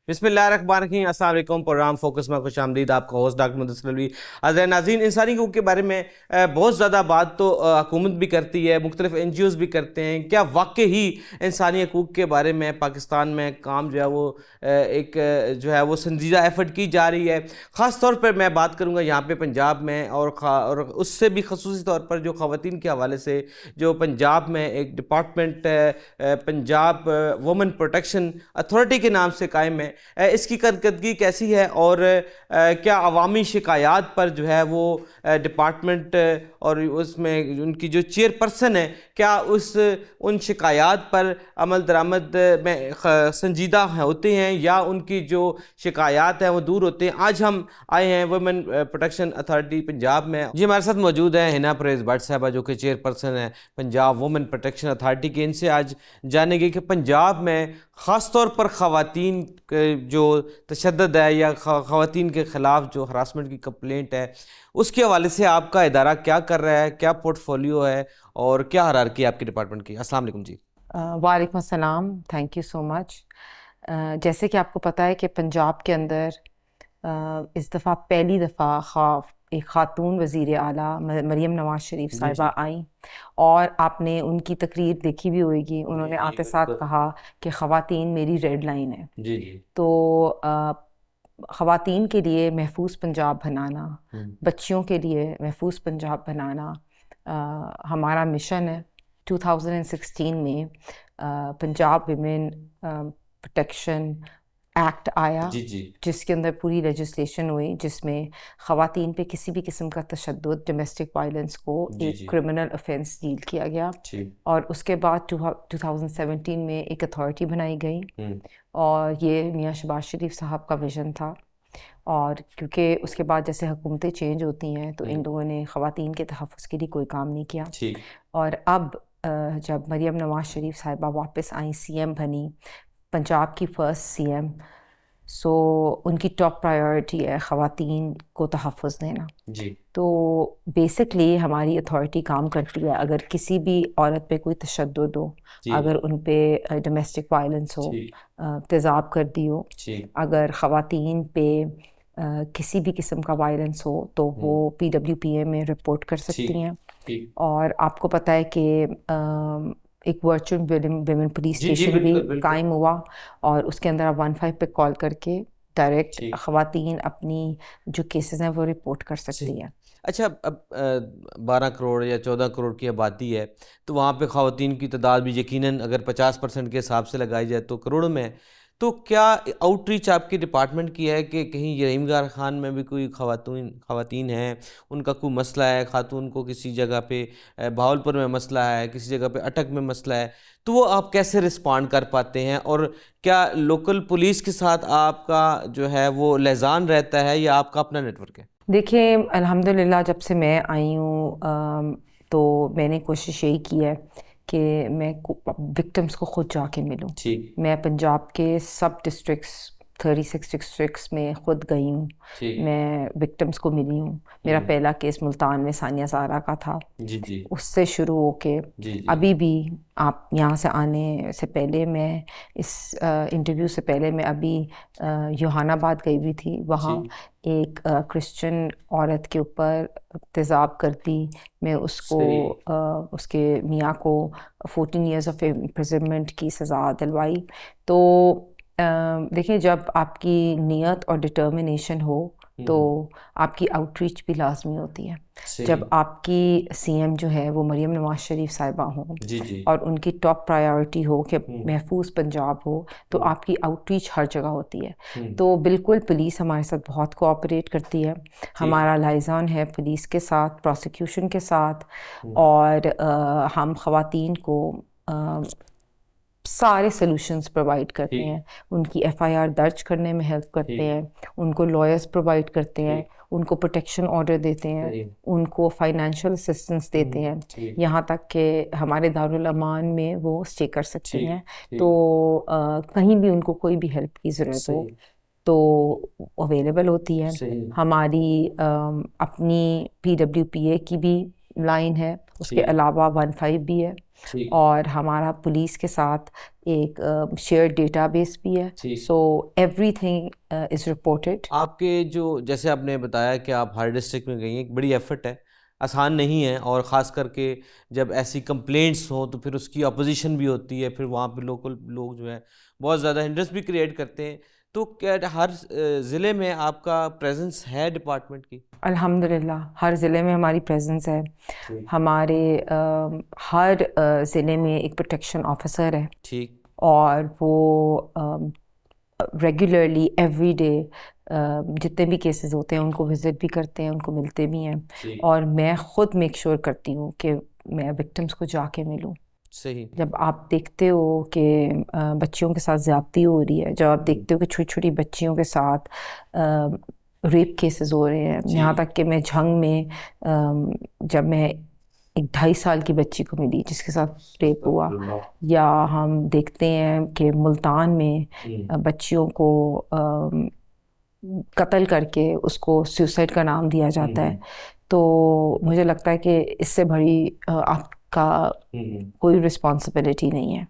बिस्मिल्लाहिर्रहमानिर्रहीम। अस्सलाम वालेकुम। प्रोग्राम फोकस में खुश आमदीद। आपका होस्ट डॉक्टर मुदस्सिर अलवी। अज़ीज़ नाज़रीन, इंसानी हकूक़ के बारे में बहुत ज़्यादा बात तो हुकूमत भी करती है, मुख्तलिफ NGOs भी करते हैं। क्या वाकई ही इंसानी हकूक़ के बारे में पाकिस्तान में काम जो है वो जो है वो संजीदा एफर्ट की जा रही है? ख़ास तौर पर मैं बात करूँगा यहाँ पे पंजाब में और उससे भी खसूसी तौर पर जो ख़वातीन के हवाले से जो पंजाब में एक department Punjab women protection authority के नाम से कायम है। इसकी कारकर्दगी कैसी है और क्या अवामी शिकायत पर जो है वो डिपार्टमेंट और उसमें उनकी जो चेयरपर्सन है, क्या उन शिकायत पर अमल दरामद में संजीदा होते हैं या उनकी जो शिकायत हैं वो दूर होते हैं? आज हम आए हैं वुमेन प्रोटेक्शन अथॉरिटी पंजाब में। जी, हमारे साथ मौजूद है हिना परवेज़ भट्ट साहबा, जो कि चेयरपर्सन है पंजाब वुमेन प्रोटेक्शन अथॉरिटी के। इनसे आज जानेंगे कि पंजाब में ख़ास तौर पर ख़वातीन के जो तशद्दुद है या ख़वातीन के ख़िलाफ़ जो हरासमेंट की कंप्लेंट है, उसके हवाले से आपका इदारा क्या कर रहा है, क्या पोर्टफोलियो है और क्या हायरार्की है आपके डिपार्टमेंट की? अस्सलाम वालेकुम जी। वालेकुम अस्सलाम, थैंक यू सो मच। जैसे कि आपको पता है कि पंजाब के अंदर इस दफ़ा पहली दफ़ा एक ख़ातून वज़ीर आला मरियम नवाज़ शरीफ साहिबा आई और आपने उनकी तकरीर देखी भी होगी। उन्होंने आते साथ कहा कि ख़वातीन मेरी रेड लाइन है। जी जी। तो ख़वातीन के लिए महफूज पंजाब बनाना, बच्चियों के लिए महफूज पंजाब बनाना हमारा मिशन है। 2016 में पंजाब विमेन प्रोटेक्शन एक्ट आया, जी जी। जिसके अंदर पूरी लेजिस्लेशन हुई, जिसमें ख़वातीन पे किसी भी किस्म का तशद्दुद, डोमेस्टिक वायलेंस को एक क्रिमिनल ऑफेंस डील किया गया। और उसके बाद 2017 में एक अथॉरिटी बनाई गई और ये मियाँ शहबाज शरीफ साहब का विज़न था। और क्योंकि उसके बाद जैसे हुकूमतें चेंज होती हैं तो इन लोगों ने ख़वातीन के तहफ़्फ़ुज़ के लिए कोई काम नहीं किया। और अब जब मरियम नवाज़ शरीफ साहिबा वापस आई, CM बनी, पंजाब की फ़र्स्ट CM, सो उनकी टॉप प्रायोरिटी है ख़वातीन को तहफ़्फ़ुज़ देना। जी। तो बेसिकली हमारी अथॉरिटी काम करती है, अगर किसी भी औरत पे कोई तशद्दुद हो, अगर उन पे डोमेस्टिक वायलेंस हो, तेज़ाब कर दी हो, अगर ख़वातीन पे किसी भी किस्म का वायलेंस हो तो वो PWPA में रिपोर्ट कर सकती हैं। और आपको पता है कि एक वर्चुअल विमेन पुलिस स्टेशन भी कायम हुआ और उसके अंदर आप 15 पे कॉल करके डायरेक्ट ख़वातीन अपनी जो केसेस हैं वो रिपोर्ट कर सकती हैं। अच्छा, अब 12 करोड़ या 14 करोड़ की आबादी है, तो वहाँ पे ख़वातीन की तादाद भी यकीनन अगर 50% के हिसाब से लगाई जाए तो करोड़ों में है। तो क्या आउटरीच आपके डिपार्टमेंट की है कि कहीं रहीमगार खान में भी कोई ख़वातीन हैं, उनका कोई मसला है, ख़ातून को किसी जगह पे बहावलपुर में मसला है, किसी जगह पे अटक में मसला है, तो वो आप कैसे रिस्पॉन्ड कर पाते हैं? और क्या लोकल पुलिस के साथ आपका जो है वो लिज़ान रहता है या आपका अपना नेटवर्क है? देखिए, अल्हम्दुलिल्लाह जब से मैं आई हूँ तो मैंने कोशिश यही की है कि मैं विक्टिम्स को खुद जाके मिलूँ। मैं पंजाब के सब डिस्ट्रिक्ट्स 36 डिस्ट्रिक्ट्स में खुद गई हूँ, मैं विक्टिम्स को मिली हूँ। मेरा पहला केस मुल्तान में सानिया ज़ारा का था। उससे शुरू होके अभी भी आप यहाँ से आने से पहले, मैं इस इंटरव्यू से पहले मैं अभी योहानाबाद गई हुई थी। वहाँ एक क्रिश्चियन औरत के ऊपर तेज़ाब करती, मैं उसको उसके मियाँ को 14 ईयर्स ऑफ इम्प्रिजनमेंट की सज़ा दिलवाई। तो देखिए, जब आपकी नीयत और डिटर्मिनेशन हो तो आपकी आउटरीच भी लाजमी होती है। जब आपकी CM जो है वो मरियम नवाज़ शरीफ साहिबा हो और उनकी टॉप प्रायोरिटी हो कि महफूज पंजाब हो, तो आपकी आउटरीच हर जगह होती है। तो बिल्कुल पुलिस हमारे साथ बहुत कोऑपरेट करती है। हमारा लाइज़ान है पुलिस के साथ, प्रोसिक्यूशन के साथ, और हम ख़वातीन को सारे सॉल्यूशंस प्रोवाइड करते हैं। उनकी FIR दर्ज करने में हेल्प करते हैं, उनको लॉयर्स प्रोवाइड करते हैं, उनको प्रोटेक्शन ऑर्डर देते हैं, उनको फाइनेंशियल असिस्टेंस देते हैं, यहाँ तक कि हमारे दारुल अमान में वो स्टे कर सकते हैं। तो कहीं भी उनको कोई भी हेल्प की ज़रूरत हो तो अवेलेबल होती है। हमारी अपनी PWPA की भी लाइन है, उसके अलावा 15 भी है, और हमारा पुलिस के साथ एक शेयर डेटाबेस भी है, सो एवरीथिंग इज़ रिपोर्टेड। आपके जो जैसे आपने बताया कि आप हर डिस्ट्रिक्ट में गई हैं, एक बड़ी एफर्ट है, आसान नहीं है, और ख़ास करके जब ऐसी कंप्लेंट्स हों तो फिर उसकी अपोजिशन भी होती है, फिर वहाँ पे लोकल लोग जो है बहुत ज़्यादा हिंड्रेंस भी क्रिएट करते हैं। तो क्या हर ज़िले में आपका प्रेजेंस है डिपार्टमेंट की? अल्हम्दुलिल्लाह हर ज़िले में हमारी प्रेजेंस है। हमारे हर ज़िले में एक प्रोटेक्शन ऑफिसर है, ठीक, और वो रेगुलरली एवरी डे जितने भी केसेस होते हैं उनको विज़िट भी करते हैं, उनको मिलते भी हैं, और मैं ख़ुद मेक श्योर करती हूँ कि मैं विक्टिम्स को जाके मिलूँ। सही। जब आप देखते हो कि बच्चियों के साथ ज़्यादती हो रही है, जब आप देखते हो कि छोटी छोटी बच्चियों के साथ रेप केसेस हो रहे हैं, यहाँ तक कि मैं झंग में जब मैं एक 2.5 साल की बच्ची को मिली जिसके साथ रेप हुआ, या हम देखते हैं कि मुल्तान में बच्चियों को कत्ल करके उसको सुसाइड का नाम दिया जाता है। तो मुझे लगता है कि इससे बड़ी आपका कोई रिस्पॉन्सिबिलिटी नहीं है।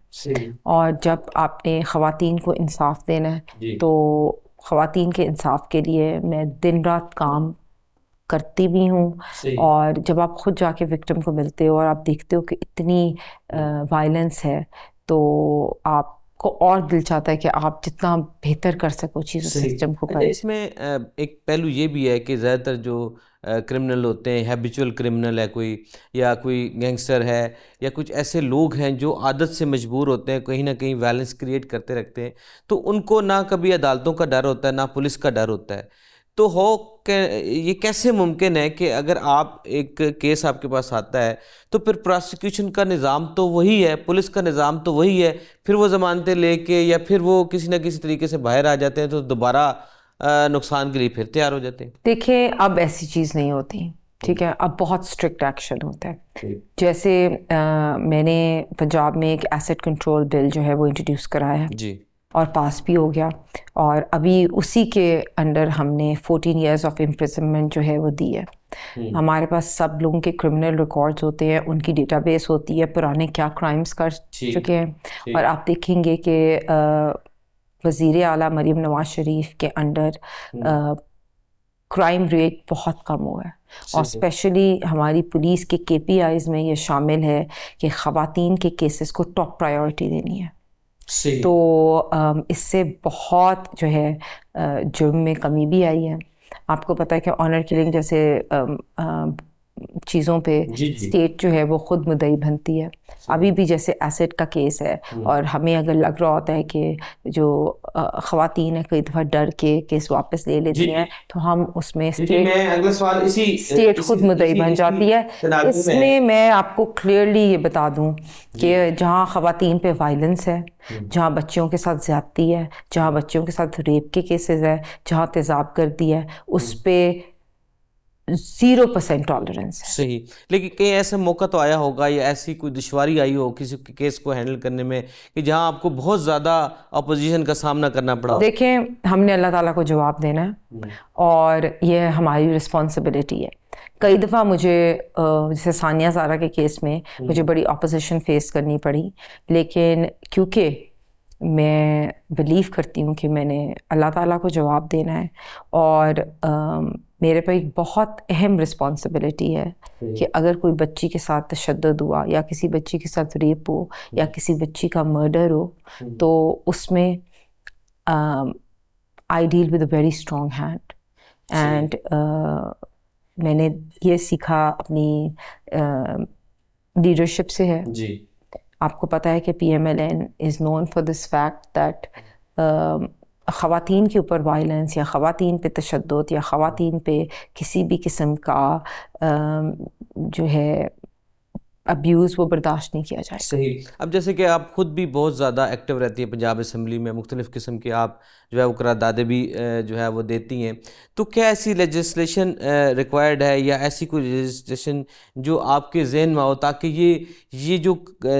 और जब आपने ख़वातीन को इंसाफ देना है तो ख़वातीन के इंसाफ के लिए मैं दिन रात काम करती भी हूँ। और जब आप खुद जाके विक्टिम को मिलते हो और आप देखते हो कि इतनी वायलेंस है, तो आपको और दिल चाहता है कि आप जितना बेहतर कर सको चीज़ों सिस्टम को करें। इसमें एक पहलू ये भी है कि ज़्यादातर जो क्रिमिनल होते हैं, हैबिचुअल क्रिमिनल है कोई, या कोई गैंगस्टर है, या कुछ ऐसे लोग हैं जो आदत से मजबूर होते हैं, कहीं ना कहीं वायलेंस क्रिएट करते रखते हैं, तो उनको ना कभी अदालतों का डर होता है ना पुलिस का डर होता है। तो ये कैसे मुमकिन है कि अगर आप एक केस आपके पास आता है तो फिर प्रोसिक्यूशन का निज़ाम तो वही है, पुलिस का निज़ाम तो वही है, फिर वो ज़मानतें लेके या फिर वो किसी ना किसी तरीके से बाहर आ जाते हैं तो दोबारा नुकसान के लिए फिर तैयार हो जाते हैं? देखिए, अब ऐसी चीज़ नहीं होती, ठीक है। अब बहुत स्ट्रिक्ट एक्शन होता है। जैसे मैंने पंजाब में एक एसेट कंट्रोल बिल जो है वो इंट्रोड्यूस कराया है जी, और पास भी हो गया, और अभी उसी के अंडर हमने 14 years ऑफ इम्प्रिजनमेंट जो है वो दी है। हमारे पास सब लोगों के क्रिमिनल रिकॉर्ड्स होते हैं, उनकी डेटाबेस होती है, पुराने क्या क्राइम्स कर चुके हैं। और आप देखेंगे कि वज़ीर आला मरीम नवाज शरीफ के अंडर क्राइम रेट बहुत कम हुआ है, और स्पेशली हमारी पुलिस के KPIs में ये शामिल है कि ख़वातीन के केसेस को टॉप प्रायोरिटी देनी है। तो इससे बहुत जो है जुर्म में कमी भी आई है। आपको पता है कि ऑनर किलिंग जैसे चीज़ों पे स्टेट जो है वो खुद मुद्दई बनती है। अभी भी जैसे एसिड का केस है, और हमें अगर लग रहा होता है कि जो ख़वातीन है कई दफ़ा डर के केस वापस ले लेती हैं, तो हम उसमें स्टेट खुद मुद्दई बन जाती है। इसमें मैं आपको क्लियरली ये बता दूं कि जहाँ ख़वातीन पे वायलेंस है, जहाँ बच्चियों के साथ ज़्यादती है, जहाँ बच्चियों के साथ रेप के केसेस है, जहाँ तेज़ाब गर्दी है, उस पर 0% टॉलरेंस है। सही। लेकिन कहीं ऐसा मौका तो आया होगा या ऐसी कोई दुश्वारी आई हो किसी केस को हैंडल करने में कि जहां आपको बहुत ज़्यादा अपोजिशन का सामना करना पड़ा? देखें, हमने अल्लाह ताला को जवाब देना है, और ये हमारी रिस्पॉन्सिबिलिटी है। कई दफ़ा मुझे जैसे सानिया ज़ारा के केस में मुझे बड़ी अपोजिशन फेस करनी पड़ी, लेकिन क्योंकि मैं बिलीव करती हूँ कि मैंने अल्लाह ताला को जवाब देना है, और मेरे पे एक बहुत अहम रिस्पॉन्सिबिलिटी है कि अगर कोई बच्ची के साथ तशद्दुद हुआ, या किसी बच्ची के साथ रेप हो, या किसी बच्ची का मर्डर हो, तो उसमें I deal with a very strong hand. And मैंने ये सीखा अपनी लीडरशिप से है। जी, आपको पता है कि PMLN is known for this fact that ख़वातीन के ऊपर वायलेंस, या ख़वातीन पे तशद्दुद, या ख़वातीन पे किसी भी किस्म का जो है अब्यूज़, वो बर्दाश्त नहीं किया जाए। सही। अब जैसे कि आप खुद भी बहुत ज़्यादा एक्टिव रहती है पंजाब असम्बली में, मुख्तलिफ़ किस्म के आप जो है वो करारदादे भी जो है वो देती हैं, तो क्या ऐसी लेजिस्लेशन रिक्वायर्ड है या ऐसी कोई लेजिस्लेशन जो आपके ज़हन में हो, ताकि ये जो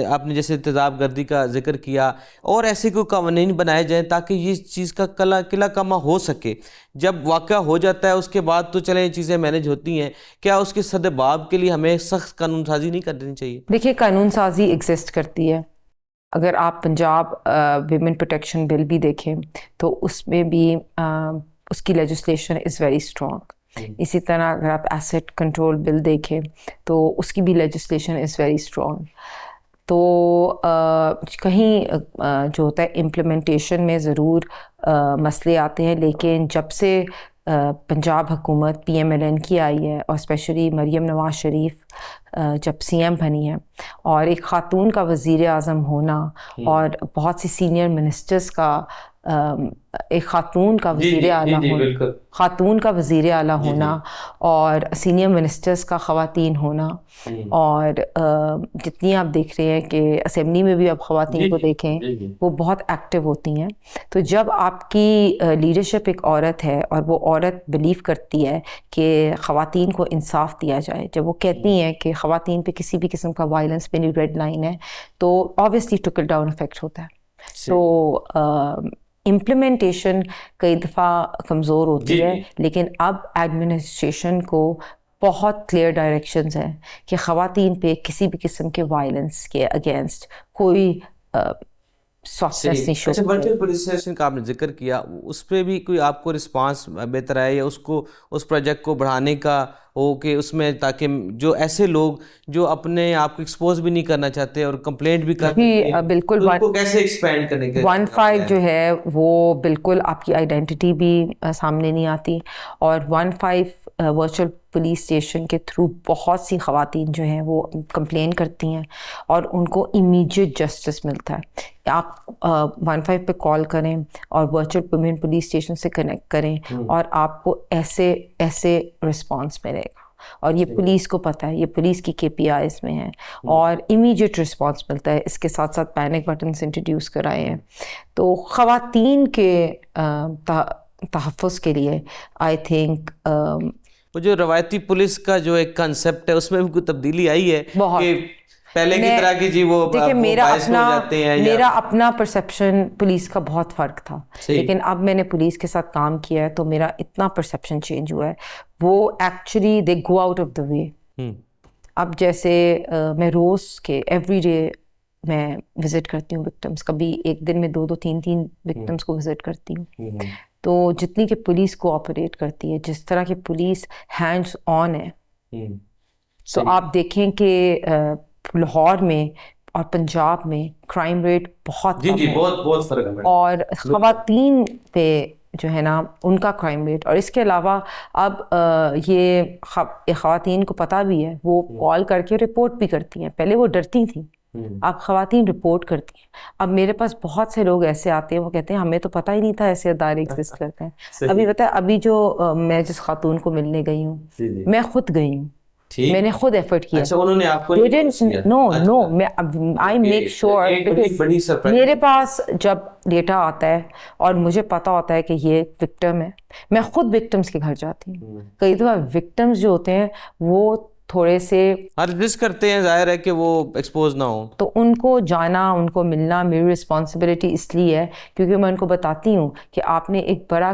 आपने जैसे तेज़ाब गर्दी का जिक्र किया, और ऐसे कोई कानून बनाए जाएँ ताकि ये चीज़ का किला कमा हो सके? जब वाक़या हो जाता है उसके बाद तो चलें चीज़ें मैनेज होती हैं, क्या उसके सद्बाब के लिए हमें सख्त कानून साजी नहीं कर देनी चाहिए? देखिए, कानून साजी एग्जिस्ट करती है, अगर आप पंजाब विमेन प्रोटेक्शन बिल भी देखें तो उसमें भी उसकी लेजिस्लेशन इज़ वेरी स्ट्रॉन्ग। इसी तरह अगर आप एसेट कंट्रोल बिल देखें तो उसकी भी लेजिस्लेशन इज़ वेरी स्ट्रॉन्ग। तो कहीं जो होता है इम्प्लीमेंटेशन में ज़रूर मसले आते हैं, लेकिन जब से पंजाब हुकूमत PMLN की आई है और स्पेशली मरीम नवाज शरीफ जब CM बनी है और एक ख़ातून का वज़ीर आज़म होना और बहुत सी सीनियर मिनिस्टर्स का एक ख़ातून का वज़ीर आला होना, ख़ातून का वज़ीर आला होना और सीनियर मिनिस्टर्स का ख़वातीन होना, और जितनी आप देख रहे हैं कि असेंबली में भी आप ख़वातीन को देखें वो बहुत एक्टिव होती हैं। तो जब आपकी लीडरशिप एक औरत है और वो औरत बिलीव करती है कि ख़वातीन को इंसाफ दिया जाए, जब वो कहती हैं कि ख़वातीन पे किसी भी किस्म का वायलेंस पे रेड लाइन है, तो ऑब्वियसली ट्रिकल डाउन इफेक्ट होता है। तो इम्प्लीमेंटेशन कई दफ़ा कमज़ोर होती है, लेकिन अब एडमिनिस्ट्रेशन को बहुत क्लियर डायरेक्शंस हैं कि ख़वातीन पे किसी भी किस्म के वायलेंस के अगेंस्ट कोई सॉफ्टनेस नहीं शो। अच्छा, वर्चुअल पुलिस स्टेशन का आपने जिक्र किया, उस पर भी कोई आपको रिस्पांस बेहतर है या उसको उस प्रोजेक्ट को बढ़ाने का हो कि उसमें, ताकि जो ऐसे लोग जो अपने आप को एक्सपोज भी नहीं करना चाहते और कंप्लेंट भी करते हैं, बिल्कुल तो उनको कैसे एक्सपेंड करने के 15 जो है वो बिल्कुल आपकी आइडेंटिटी भी सामने नहीं आती, और 15 वर्चुअल पुलिस स्टेशन के थ्रू बहुत सी ख़वातीन जो हैं वो कंप्लेन करती हैं और उनको इमीडिएट जस्टिस मिलता है। आप 15 पे कॉल करें और वर्चुअल वुमेन पुलिस स्टेशन से कनेक्ट करें और आपको ऐसे ऐसे रिस्पांस मिलेगा, और ये पुलिस को पता है, ये पुलिस की KPIs में है और इमीडिएट रिस्पांस मिलता है। इसके साथ साथ पैनिक बटन्स इंट्रोड्यूस कराए हैं। तो ख़वातीन के तहफ़्फ़ुज़ के लिए आई थिंक वो जो रवायती पुलिस का जो एक कंसेप्ट है उसमें भी कोई तब्दीली आई है कि पहले की तरह की जी वो देखिए मेरा या अपना परसेप्शन पुलिस का बहुत फ़र्क था, लेकिन अब मैंने पुलिस के साथ काम किया है तो मेरा इतना परसेप्शन चेंज हुआ है। वो actually they go out of the way. अब जैसे मैं रोज़ के एवरीडे मैं विज़िट करती हूँ विक्टिम्स, कभी एक दिन में 2-2 3-3 विक्टिम्स को विज़िट करती हूँ। तो जितनी कि पुलिस कोऑपरेट करती है, जिस तरह की पुलिस हैंड्स ऑन है, तो आप देखें कि लाहौर में और पंजाब में क्राइम रेट बहुत कम है, बहुत फर्क है, और ख़वातीन पे जो है ना उनका क्राइम रेट। और इसके अलावा अब ये ख़वातीन को पता भी है, वो कॉल करके रिपोर्ट भी करती हैं। पहले वो डरती थी, अब ख़वातीन रिपोर्ट करती हैं। अब मेरे पास बहुत से लोग ऐसे आते हैं, वो कहते हैं हमें तो पता ही नहीं था ऐसे अदारे एग्जिस्ट करते हैं। अभी पता है, अभी जो मैं जिस खातून को मिलने गई हूँ, मैं खुद गई हूँ, मैंने खुद एफर्ट किया। अच्छा, उन्होंने आपको नो मैं आई मेक श्योर मेरे पास जब डेटा आता है और मुझे पता होता है कि ये विक्टिम है, मैं खुद विक्टिम्स के घर जाती हूँ। कई दफ़ा विक्टिम्स जो होते हैं वो थोड़े से रिस्क करते हैं, जाहिर है कि वो एक्सपोज ना हो, तो उनको जाना, उनको मिलना मेरी रिस्पॉन्सिबिलिटी इसलिए है क्योंकि मैं उनको बताती हूँ कि आपने एक बड़ा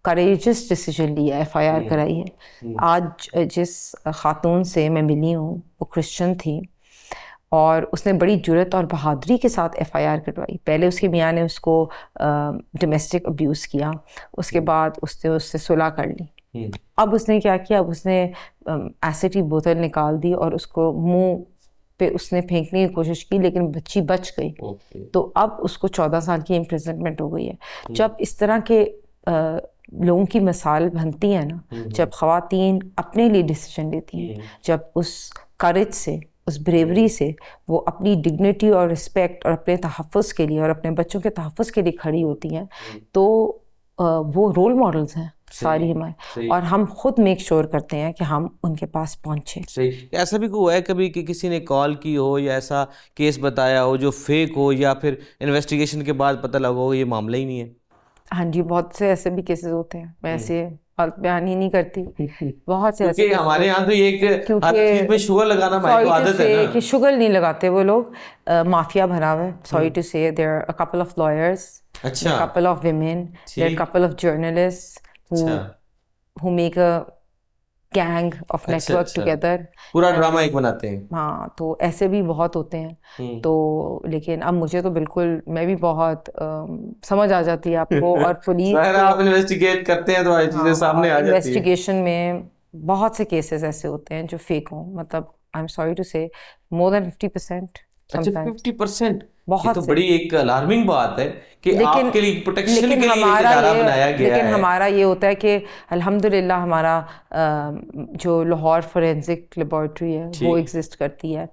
करेजस डिसीजन लिया, FIR कराई है। आज जिस खातून से मैं मिली हूँ वो क्रिश्चियन थी और उसने बड़ी जुर्रत और बहादुरी के साथ FIR करवाई। पहले उसके मियाँ ने उसको डोमेस्टिक अब्यूज़ किया, उसके बाद उसने उससे सुलह कर ली। अब उसने क्या किया, अब उसने एसिड की बोतल निकाल दी और उसको मुंह पे उसने फेंकने की कोशिश की, लेकिन बच्ची बच गई। तो अब उसको 14 साल की इम्प्रिजनमेंट हो गई है। जब इस तरह के लोगों की मिसाल बनती है ना, जब ख़वातीन अपने लिए डिसीजन लेती हैं, जब उस करेज से, उस ब्रेवरी से वो अपनी डिग्निटी और रिस्पेक्ट और अपने तहफ़्फ़ुज़ के लिए और अपने बच्चों के तहफ़्फ़ुज़ के लिए खड़ी होती हैं, तो वो रोल मॉडल्स हैं सारी हमारे, और हम खुद मेक श्योर करते हैं कि हम उनके पास पहुँचे। सही। ऐसा भी हुआ है कभी कि किसी ने कॉल की हो या ऐसा केस बताया हो जो फेक हो, या फिर इन्वेस्टिगेशन के बाद पता लगा हो ये मामला ही नहीं है? हाँ जी, बहुत से ऐसे भी केसेस होते हैं। मैं ऐसे बयान ही नहीं करती, बहुत से ऐसे। हमारे यहाँ तो ये हर चीज में शुगर लगाना हमारी आदत है ना, कि शुगर नहीं लगाते वो लोग, माफिया भरा हुआ है। Sorry to say there are a couple of lawyers, अच्छा, couple of women, there are couple of journalists who make a gang of network together, पूरा ड्रामा एक बनाते हैं। हाँ, तो ऐसे भी बहुत होते हैं। तो लेकिन अब मुझे तो बिल्कुल, मैं भी बहुत समझ आ जाती है आपको। और पुलिस आप इन्वेस्टिगेट करते हैं तो ये चीजें सामने आ जाती है। इन्वेस्टिगेशन में बहुत से केसेस ऐसे होते हैं जो फेक हों, मतलब आई एम सॉरी टू से मोर देन 50%। अच्छा, 50%? बहुत ये तो बड़ी एक अलार्मिंग बात है कि आपके लिए प्रोटेक्शन के लिए इदारा बनाया गया लेकिन है। हमारा ये होता है कि अल्हम्दुलिल्लाह हमारा जो लाहौर फोरेंसिक लेबॉर्ट्री है वो एग्जिस्ट करती है।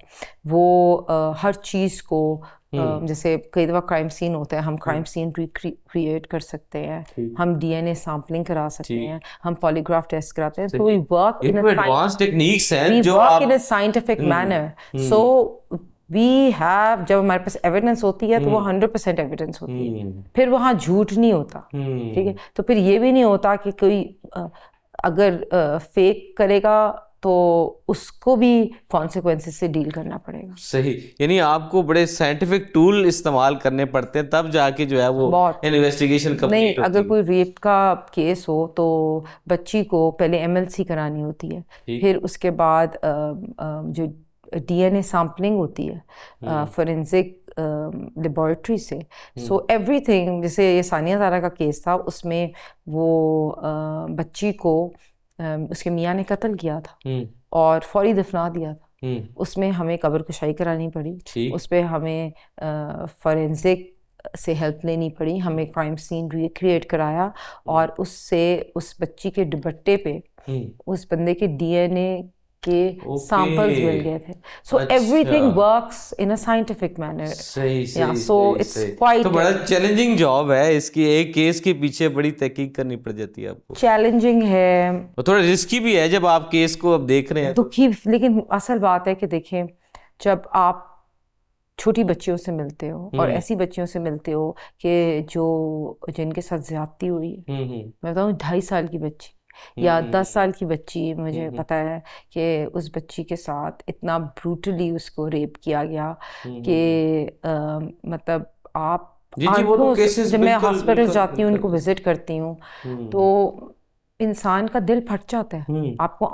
वो हर चीज़ को जैसे कई दफ़ा क्राइम सीन होता है, हम क्राइम सीन रिक्रिएट कर सकते हैं, हम डीएनए सैम्पलिंग करा सकते हैं, हम पॉलीग्राफ टेस्ट कराते हैं। तो we work in advance techniques हैं जो आप in a scientific manner. So we have, जब हमारे पास एविडेंस होती है तो वो 100% एविडेंस होती है, फिर वहाँ झूठ नहीं होता। ठीक है, तो फिर ये भी नहीं होता कि कोई अगर फेक करेगा तो उसको भी कॉन्सिक्वेंसेस से डील करना पड़ेगा। सही, यानी आपको बड़े साइंटिफिक टूल इस्तेमाल करने पड़ते हैं तब जाके जो है वो इन्वेस्टिगेशन कंप्लीट नहीं, होती है। अगर कोई रेप का केस हो तो बच्ची को पहले एमएलसी करानी होती है, फिर उसके बाद जो डीएनए सैम्पलिंग होती है फोरेंसिक लेबॉर्ट्री से। सो एवरीथिंग, जैसे ये सानिया ज़ारा का केस था, उसमें वो बच्ची को उसके मियाँ ने कत्ल किया था और फौरी दफना दिया था। उसमें हमें कब्र कुशाई करानी पड़ी, उस पर हमें फोरेंसिक से हेल्प लेनी पड़ी, हमें क्राइम सीन रिक्रिएट कराया और उससे उस बच्ची के दुपट्टे पे उस बंदे के डीएनए के सैंपल्स मिल गए थे। So everything works in a scientific manner. सही। सो इट्स क्वाइट, तो बड़ा चैलेंजिंग जॉब है, इसकी एक केस के पीछे बड़ी तहकीक करनी पड़ जाती है आपको। चैलेंजिंग है और थोड़ा रिस्की भी है जब आप केस को अब देख रहे हैं। दुखी, लेकिन असल बात है कि देखें, जब आप छोटी बच्चियों से मिलते हो और ऐसी बच्चियों से मिलते हो कि जिनके साथ ज्यादती हुई है, मैं बताऊँ 2.5 साल की बच्ची या 10 साल की बच्ची, मुझे पता है कि उस बच्ची के साथ इतना ब्रूटली उसको रेप किया गया कि मतलब आप जब मैं हॉस्पिटल जाती हूँ, उनको विजिट करती हूँ, तो इंसान का दिल फट जाता है। आपको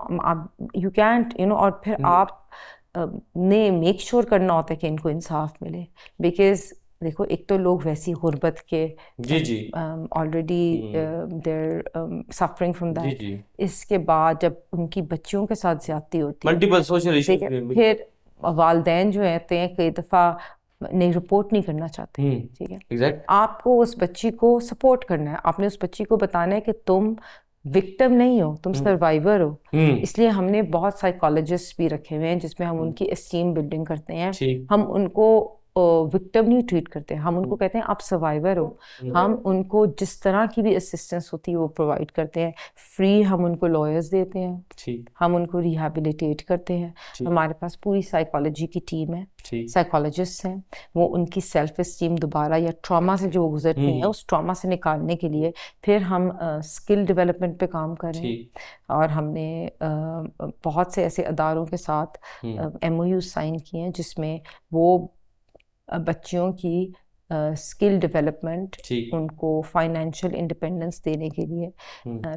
यू कैंट और फिर आप ने मेक श्योर करना होता है कि इनको इंसाफ मिले। बिकॉज देखो, एक तो लोग वैसी गुर्बत के already there suffering from that, इसके बाद जब उनकी बच्चियों के साथ ज्यादती होती है, मल्टीपल सोशल इश्यूज, फिर वालिदैन जो होते हैं कई दफ़ा नहीं रिपोर्ट नहीं करना चाहते। ठीक है, exactly. आपको उस बच्ची को सपोर्ट करना है, आपने उस बच्ची को बताना है कि तुम विक्टिम नहीं हो, तुम सर्वाइवर हो। इसलिए हमने बहुत साइकोलॉजिस्ट भी रखे हुए हैं जिसमें हम उनकी एस्टीम बिल्डिंग करते हैं। हम उनको विक्टिम नहीं ट्रीट करते, हम उनको कहते हैं आप सर्वाइवर हो। हम उनको जिस तरह की भी असिस्टेंस होती है वो प्रोवाइड करते हैं, फ्री हम उनको लॉयर्स देते हैं, हम उनको रिहैबिलिटेट करते हैं। हमारे पास पूरी साइकोलॉजी की टीम है, साइकोलॉजिस्ट हैं, वो उनकी सेल्फ एस्टीम दोबारा या ट्रॉमा से जो गुजरते हैं उस ट्रॉमा से निकालने के लिए फिर हम स्किल डेवलपमेंट पे काम कर रहे हैं। और हमने बहुत से ऐसे अदारों के साथ MOU साइन किए हैं जिसमें वो बच्चियों की स्किल डेवलपमेंट, उनको फाइनेंशियल इंडिपेंडेंस देने के लिए,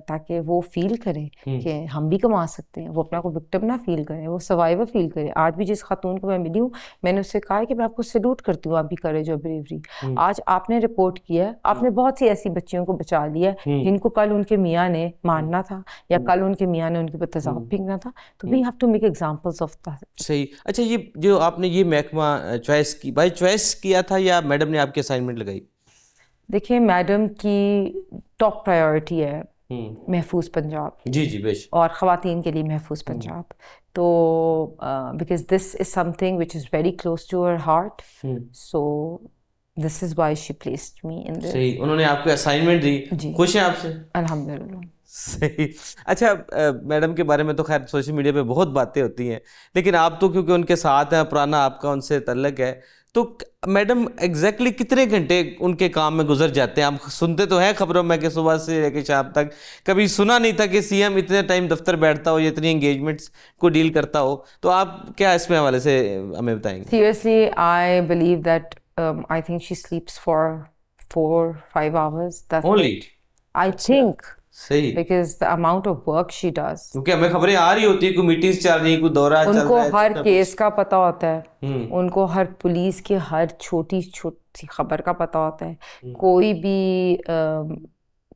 ताकि वो फील करें कि हम भी कमा सकते हैं, वो अपना को विक्टिम ना फील करें, वो सर्वाइवर फील करें। आज भी जिस खातून को मैं मिली हूँ, मैंने उससे कहा है कि मैं आपको सैल्यूट करती हूँ, आपकी करेज और ब्रेवरी। आज आपने रिपोर्ट किया है, आपने बहुत सी ऐसी बच्चियों को बचा लिया जिनको कल उनके मियाँ ने मारना था या कल उनके मियाँ ने उनके पर तेजाब फेंकना था। तो we have to make examples of that. सही। अच्छा, ये जो आपने ये महकमा चॉइस की, बाय चॉइस किया था या मैडम ने आपकी असाइनमेंट लगाई? देखिए, मैडम की टॉप प्रायोरिटी है महफूज पंजाब, जी बेशक, और ख़वातीन के लिए महफूज पंजाब। तो because this is something which is very close to her heart, so this is why she placed me in this. सही, उन्होंने आपको असाइनमेंट दी, खुश हैं आपसे? अल्हम्दुलिल्लाह। सही। अच्छा, मैडम के बारे में तो खैर सोशल मीडिया पे बहुत बातें होती हैं, लेकिन आप तो क्योंकि उनके साथ हैं, पुराना आपका उनसे तल्लक है, तो मैडम एग्जैक्टली कितने घंटे उनके काम में गुजर जाते हैं? आप सुनते तो हैं खबरों में कि सुबह से लेकर शाम तक, कभी सुना नहीं था कि CM इतने टाइम दफ्तर बैठता हो या इतनी एंगेजमेंट्स को डील करता हो। तो आप क्या इसमें हवाले से हमें बताएंगे? Seriously I believe that I think she स्लीप्स for 4-5 hours। Only? I think सही, because the amount of work she does, क्योंकि हमें खबरें आ रही होती है, कोई मीटिंग्स चल रही है, कोई दौरा चल उनको रहा है, हर कुछ ना केस का पता होता है, कुछ। उनको हर पुलिस की हर छोटी छोटी खबर का पता होता है, हम्म, कोई भी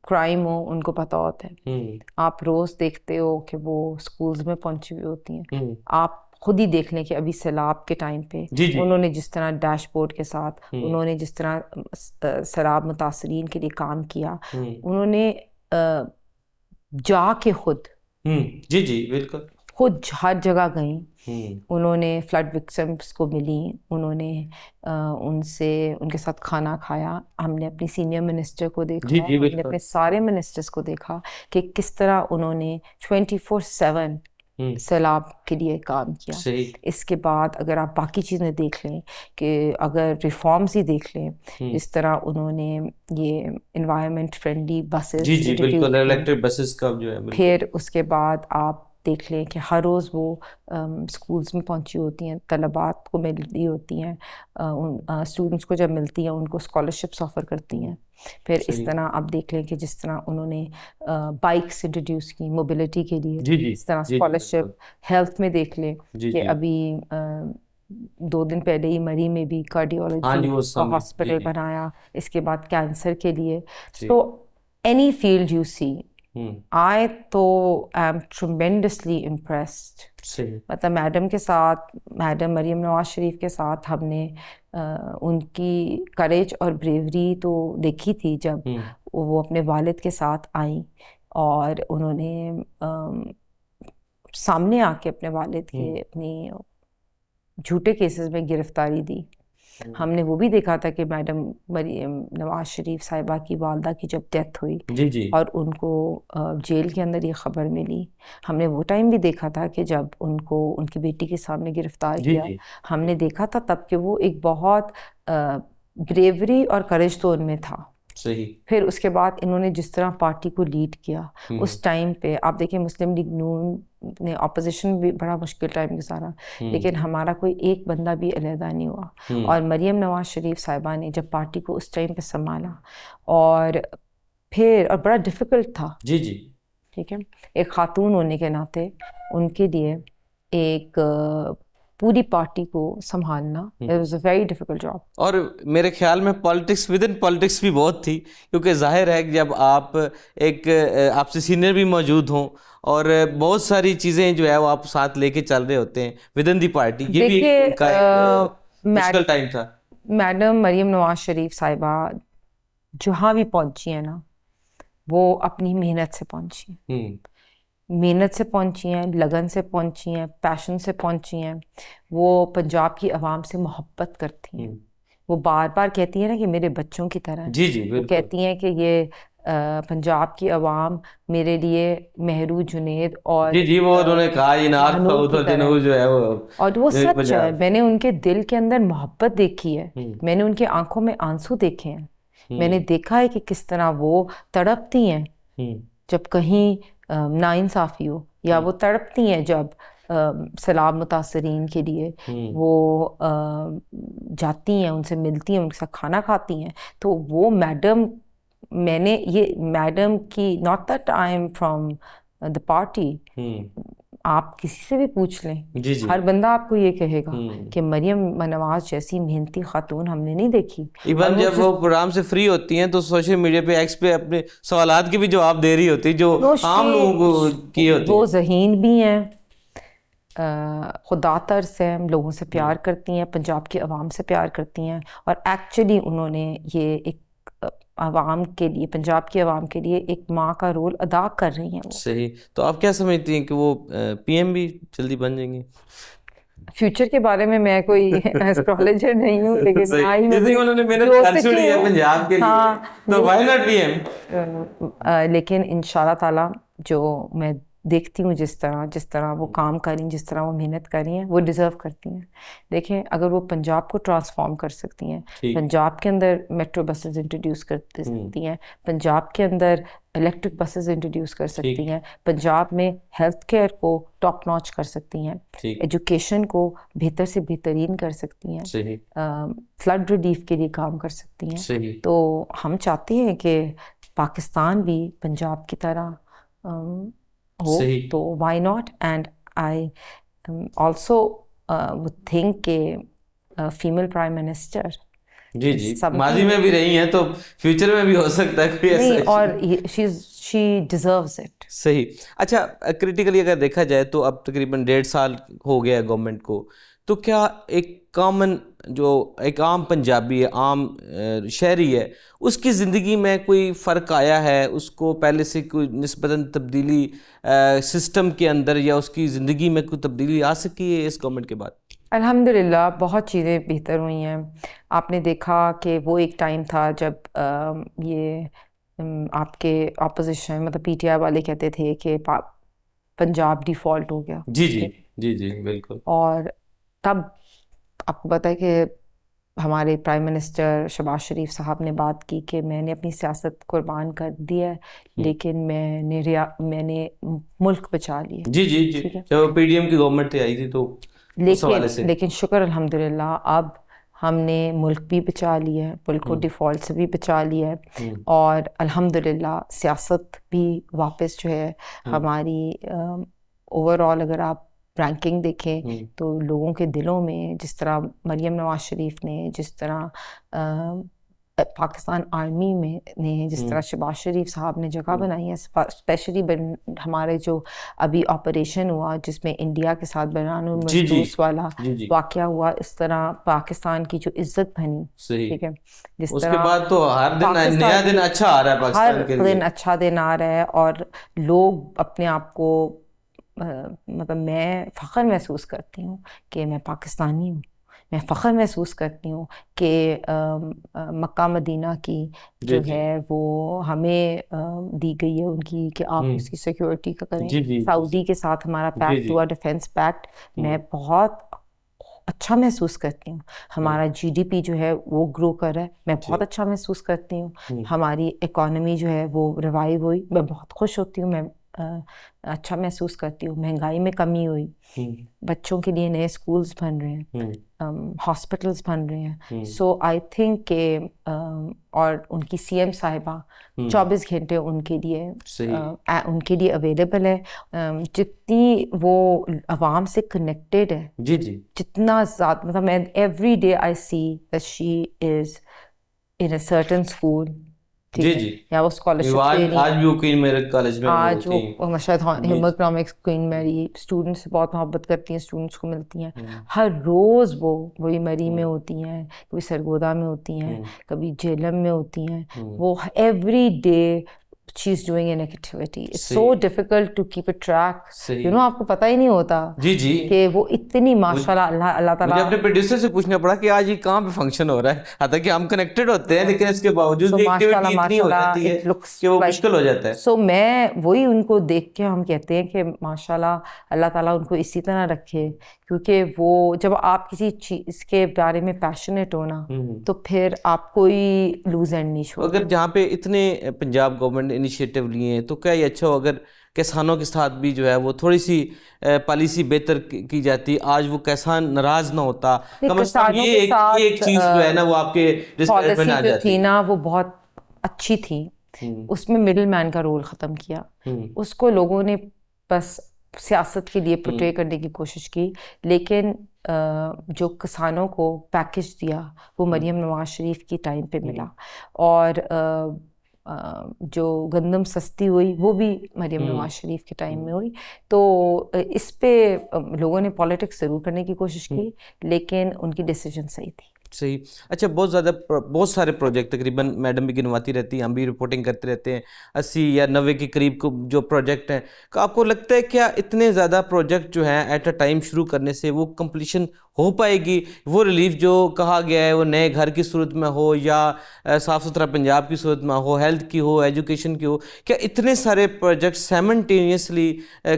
क्राइम हो उनको पता होता है। हम्म, आप रोज देखते हो कि वो स्कूल्स में पहुंची हुई होती हैं। हम्म, आप खुद ही देख लें कि अभी सैलाब के टाइम पे जी जी, उन्होंने जिस तरह डैशबोर्ड के साथ हम्म, उन्होंने जिस तरह सैलाब मुतासरीन के लिए काम किया, हम्म, उन्होंने जाके खुद जी जी, बिल्कुल, हर जगह गई, हम्म, उन्होंने फ्लड विक्टिम्स को मिली, उन्होंने उनसे उनके साथ खाना खाया। हमने अपनी सीनियर मिनिस्टर को देखा, जी जी, हमने बिल्कुल, अपने सारे मिनिस्टर्स को देखा कि किस तरह उन्होंने 24/7 हम्म, सैलाब के लिए काम किया। सही, इसके बाद अगर आप बाकी चीज़ें देख लें, कि अगर रिफॉर्म्स ही देख लें, जिस तरह उन्होंने ये इन्वायरमेंट फ्रेंडली जी बसेस जी, इंट्रोड्यूस बिल्कुल, की, इलेक्ट्रिक बसेस का जो है, बिल्कुल, फिर उसके बाद आप देख लें कि हर रोज़ वो स्कूल्स में पहुंची होती हैं, तलबात को मिलती होती हैं, उन स्टूडेंट्स को जब मिलती हैं उनको स्कॉलरशिप्स ऑफ़र करती हैं। फिर इस सही, तरह आप देख लें कि जिस तरह उन्होंने बाइक्स इंट्रोड्यूस की मोबिलिटी के लिए, जी जी, इस तरह जी जी, स्कॉलरशिप, बिल्कुल, हेल्थ में देख लें जी कि जी, अभी 2 दिन पहले ही मरी में भी हाँ कार्डियोलॉजी जी, वो का समय, जी हॉस्पिटल जी, बनाया, इसके बाद कैंसर के लिए। जी, so any field you see, hmm, I तो am tremendously impressed। सही, मतलब मैडम के साथ, मैडम मरीम नवाज शरीफ के साथ हमने उनकी करेज और ब्रेवरी तो देखी थी जब हम्म, वो अपने वालिद के साथ आई और उन्होंने सामने आके अपने वालिद हम्म, के अपनी झूठे केसेस में गिरफ्तारी दी। हम्म, हमने वो भी देखा था कि मैडम मरीम नवाज शरीफ साहिबा की वालदा की जब डेथ हुई जी जी, और उनको जेल के अंदर ये खबर मिली, हमने वो टाइम भी देखा था कि जब उनको उनकी बेटी के सामने गिरफ्तार जी किया, जी, हमने देखा था तब कि वो एक बहुत ब्रेवरी और करेज तो उनमें था। सही, फिर उसके बाद इन्होंने जिस तरह पार्टी को लीड किया, हम्म, उस टाइम पे आप देखिए मुस्लिम लीग नून ने ऑपोजिशन भी बड़ा मुश्किल टाइम गुजारा, लेकिन हमारा कोई एक बंदा भी अलहदा नहीं हुआ। हम्म, और मरीम नवाज शरीफ साहिबा ने जब पार्टी को उस टाइम पे संभाला, और फिर और बड़ा डिफ़िकल्ट था, जी जी, ठीक है, एक खातून होने के नाते उनके लिए एक पूरी पार्टी को संभालना, it was a very difficult job. और मेरे ख्याल में पॉलिटिक्स विद इन पॉलिटिक्स भी बहुत थी, क्योंकि जाहिर है कि जब आप एक आपसे सीनियर भी मौजूद हों और बहुत सारी चीज़ें जो है वो आप साथ लेके चल रहे होते हैं विद इन दी पार्टी, ये भी देखिए एक उनका एक मुश्किल टाइम था। मैडम मरीम नवाज शरीफ साहिबा जहाँ भी पहुंची है ना, वो अपनी मेहनत से पहुंची हैं, मेहनत से पहुंची हैं, लगन से पहुंची हैं, पैशन से पहुंची हैं। वो पंजाब की आवाम से मोहब्बत करती हैं। वो बार बार कहती है ना कि मेरे बच्चों की तरह हैं। जी जी, वो बिल्कुल, कहती हैं कि ये पंजाब की आवाम मेरे लिए महरू जुनेद और जी जी, वो उन्होंने कहा ये नाथ महानूर की तरह जो है। है वो और वो सच है, पंजाब, मैंने उनके दिल के अंदर मोहब्बत देखी है, मैंने उनकी आंखों में आंसू देखे हैं, मैंने देखा है कि किस तरह वो तड़पती हैं जब कहीं नाइंसाफ़ी हो, या वो तड़पती हैं जब सैलाब मुतासरीन के लिए वो जाती हैं, उनसे मिलती हैं, उनके साथ खाना खाती हैं। तो वो मैडम, मैंने ये मैडम की, not that I am from the party, आप किसी से भी पूछ लें, जी जी, हर बंदा आपको ये कहेगा कि मरियम नवाज जैसी मेहनती खातून हमने नहीं देखी। इवन जब वो प्रोग्राम से फ्री होती हैं तो सोशल मीडिया पे एक्स पे अपने सवालात के भी जवाब दे रही होती है जो आम लोगों को की होती वो है। ज़हीन भी हैं, खुदातर से हम लोगों से प्यार करती हैं, पंजाब की आवाम से प्यार करती हैं, और एक्चुअली उन्होंने ये एक आवाम के लिए, पंजाब की आवाम के लिए एक माँ का रोल अदा कर रही हैं वो। सही, तो आप क्या समझती हैं कि वो पीएम भी जल्दी बन जाएंगी? फ्यूचर के बारे में मैं कोई एस्ट्रोलॉजर नहीं हूँ, लेकिन हाँ ही जैसे उन्होंने मेहनत कर छोड़ी है पंजाब के लिए, तो व्हाई नॉट पीएम? लेकिन इंशाल्लाह ताला जो मैं देखती हूँ, जिस तरह वो काम कर रही हैं, जिस तरह वो मेहनत कर रही हैं, वो डिज़र्व करती हैं। देखें, अगर वो पंजाब को ट्रांसफॉर्म कर सकती हैं, पंजाब के अंदर मेट्रो बसेस इंट्रोड्यूस कर सकती हैं, पंजाब के अंदर इलेक्ट्रिक बसेस इंट्रोड्यूस कर सकती हैं, पंजाब में हेल्थ केयर को टॉप नॉच कर सकती हैं, एजुकेशन को बेहतर से बेहतरीन कर सकती हैं, फ्लड रिलीफ के लिए काम कर सकती हैं, तो हम चाहते हैं कि पाकिस्तान भी पंजाब की तरह हो तो why not. And I also would think के फीमेल प्राइम मिनिस्टर जी जी माजी में भी रही हैं तो फ्यूचर में भी हो सकता है कोई ऐसा नहीं, और शी डिजर्व्स इट. सही. अच्छा, क्रिटिकली अगर देखा जाए तो अब तकरीबन 1.5 साल हो गया है गवर्नमेंट को, तो क्या एक कॉमन जो एक आम पंजाबी है, आम शहरी है, उसकी ज़िंदगी में कोई फ़र्क आया है? उसको पहले से कोई निस्बतन तब्दीली सिस्टम के अंदर या उसकी ज़िंदगी में कोई तब्दीली आ सकी है इस गवर्नमेंट के बाद? अल्हम्दुलिल्लाह बहुत चीज़ें बेहतर हुई हैं. आपने देखा कि वो एक टाइम था जब ये आपके ऑपोजिशन मतलब पीटीआई वाले कहते थे कि पंजाब डिफ़ॉल्ट हो गया. जी जी जी जी बिल्कुल. और तब आपको पता है कि हमारे प्राइम मिनिस्टर शहबाज शरीफ साहब ने बात की कि मैंने अपनी सियासत कुर्बान कर दी है, लेकिन मैंने मुल्क बचा लिया. जी जी जी. जब पीडीएम की गवर्नमेंट आई थी तो लेकिन शुक्र अल्हम्दुलिल्लाह अब हमने मुल्क भी बचा लिया है, मुल्क को डिफ़ॉल्ट से भी बचा लिया है. और अल्हम्दुलिल्लाह सियासत भी वापस जो है हमारी ओवरऑल अगर आप रैंकिंग देखें तो लोगों के दिलों में जिस तरह मरियम नवाज शरीफ ने, जिस तरह पाकिस्तान आर्मी में ने, जिस तरह शहबाज शरीफ साहब ने जगह बनाई है, स्पेशली हमारे जो अभी ऑपरेशन हुआ जिसमें इंडिया के साथ बनानो मजदूस वाला वाक़या हुआ, इस तरह पाकिस्तान की जो इज्जत बनी. ठीक है, जिस उसके बाद तो हर दिन नया दिन अच्छा आ रहा है पाकिस्तान के लिए. हर दिन अच्छा दिन आ रहा है और लोग अपने आप को मतलब मैं फ़ख्र महसूस करती हूँ कि मैं पाकिस्तानी हूँ. मैं फ़ख्र महसूस करती हूँ कि मक्का मदीना की जो है वो हमें दी गई है उनकी कि आप उसकी सिक्योरिटी का करें. सऊदी के साथ हमारा पैक्ट हुआ, डिफेंस पैक्ट. मैं बहुत अच्छा महसूस करती हूँ. हमारा जीडीपी जो है वो ग्रो कर रहा है, मैं बहुत अच्छा महसूस करती हूँ. हमारी इकॉनमी जो है वो रिवाइव हुई, मैं बहुत खुश होती हूँ. मैं अच्छा महसूस करती हूँ. महंगाई में कमी हुई, बच्चों के लिए नए स्कूल्स बन रहे हैं, हॉस्पिटल्स बन रहे हैं. सो आई थिंक के और उनकी सीएम साहिबा 24 घंटे उनके लिए अवेलेबल है. जितनी वो आवाम से कनेक्टेड है, जी जी, जितना ज़्यादा मतलब मैं every day I see that she is in a certain school. जी जी, या वो स्कॉलरशिप आज भी वो क्वीन मेरी कॉलेज में आज वो शायद इकोनॉमिक्स क्वीन मेरी स्टूडेंट्स से बहुत मोहब्बत करती हैं, स्टूडेंट्स को मिलती हैं हर रोज़. वो वही मरी में होती हैं, कभी सरगोदा में होती हैं, कभी जेलम में होती हैं. वो every day she is doing an activity. It's so difficult to keep a track. You know, आपको पता ही नहीं होता जी जी कि वो इतनी माशाल्लाह अल्लाह ताला. मुझे अपने प्रोड्यूसर से पूछना पड़ा कि आज ये कहाँ पे फंक्शन हो रहा है, हालांकि हम कनेक्टेड होते हैं लेकिन इसके बावजूद भी एक्टिविटी इतनी हो जाती है कि वो मुश्किल हो जाता है. सो मैं वही उनको देख के हम कहते हैं कि माशाल्लाह अल्लाह ताला उनको इसी तरह रखे, क्योंकि वो जब आप किसी चीज़ के बारे में पैशनेट हो ना तो फिर आप कोई लूज एंड नहीं छोड़ो. अगर जहाँ पे इतने पंजाब गवर्नमेंट ने इनिशिएटिव लिए हैं तो क्या ये अच्छा हो अगर किसानों के साथ भी जो है वो थोड़ी सी पॉलिसी बेहतर की जाती, आज वो किसान नाराज ना होता. किसानों ये एक चीज जो है ना वो आपके पॉलिसी जो थी ना वो बहुत अच्छी थी. उसमें मिडिल मैन का रोल ख़त्म किया. उसको लोगों ने बस सियासत के लिए पोर्ट्रे करने की कोशिश की, लेकिन जो किसानों को पैकेज दिया वो मरियम नवाज शरीफ की टाइम पे मिला. और जो गंदम सस्ती हुई वो भी मरियम नवाज शरीफ के टाइम में हुई. तो इस पे लोगों ने पॉलिटिक्स ज़रूर करने की कोशिश की, लेकिन उनकी डिसीजन सही थी. सही. अच्छा, बहुत सारे प्रोजेक्ट तकरीबन मैडम भी गिनवाती रहती हैं, हम भी रिपोर्टिंग करते रहते हैं, 80 या 90 के करीब को जो प्रोजेक्ट हैं. आपको लगता है क्या इतने ज़्यादा प्रोजेक्ट जो हैं एट अ टाइम शुरू करने से वो कंप्लीशन हो पाएगी? वो रिलीफ जो कहा गया है वो नए घर की सूरत में हो या साफ़ सुथरा पंजाब की सूरत में हो, हेल्थ की हो, एजुकेशन की हो, क्या इतने सारे प्रोजेक्ट साइमल्टेनियसली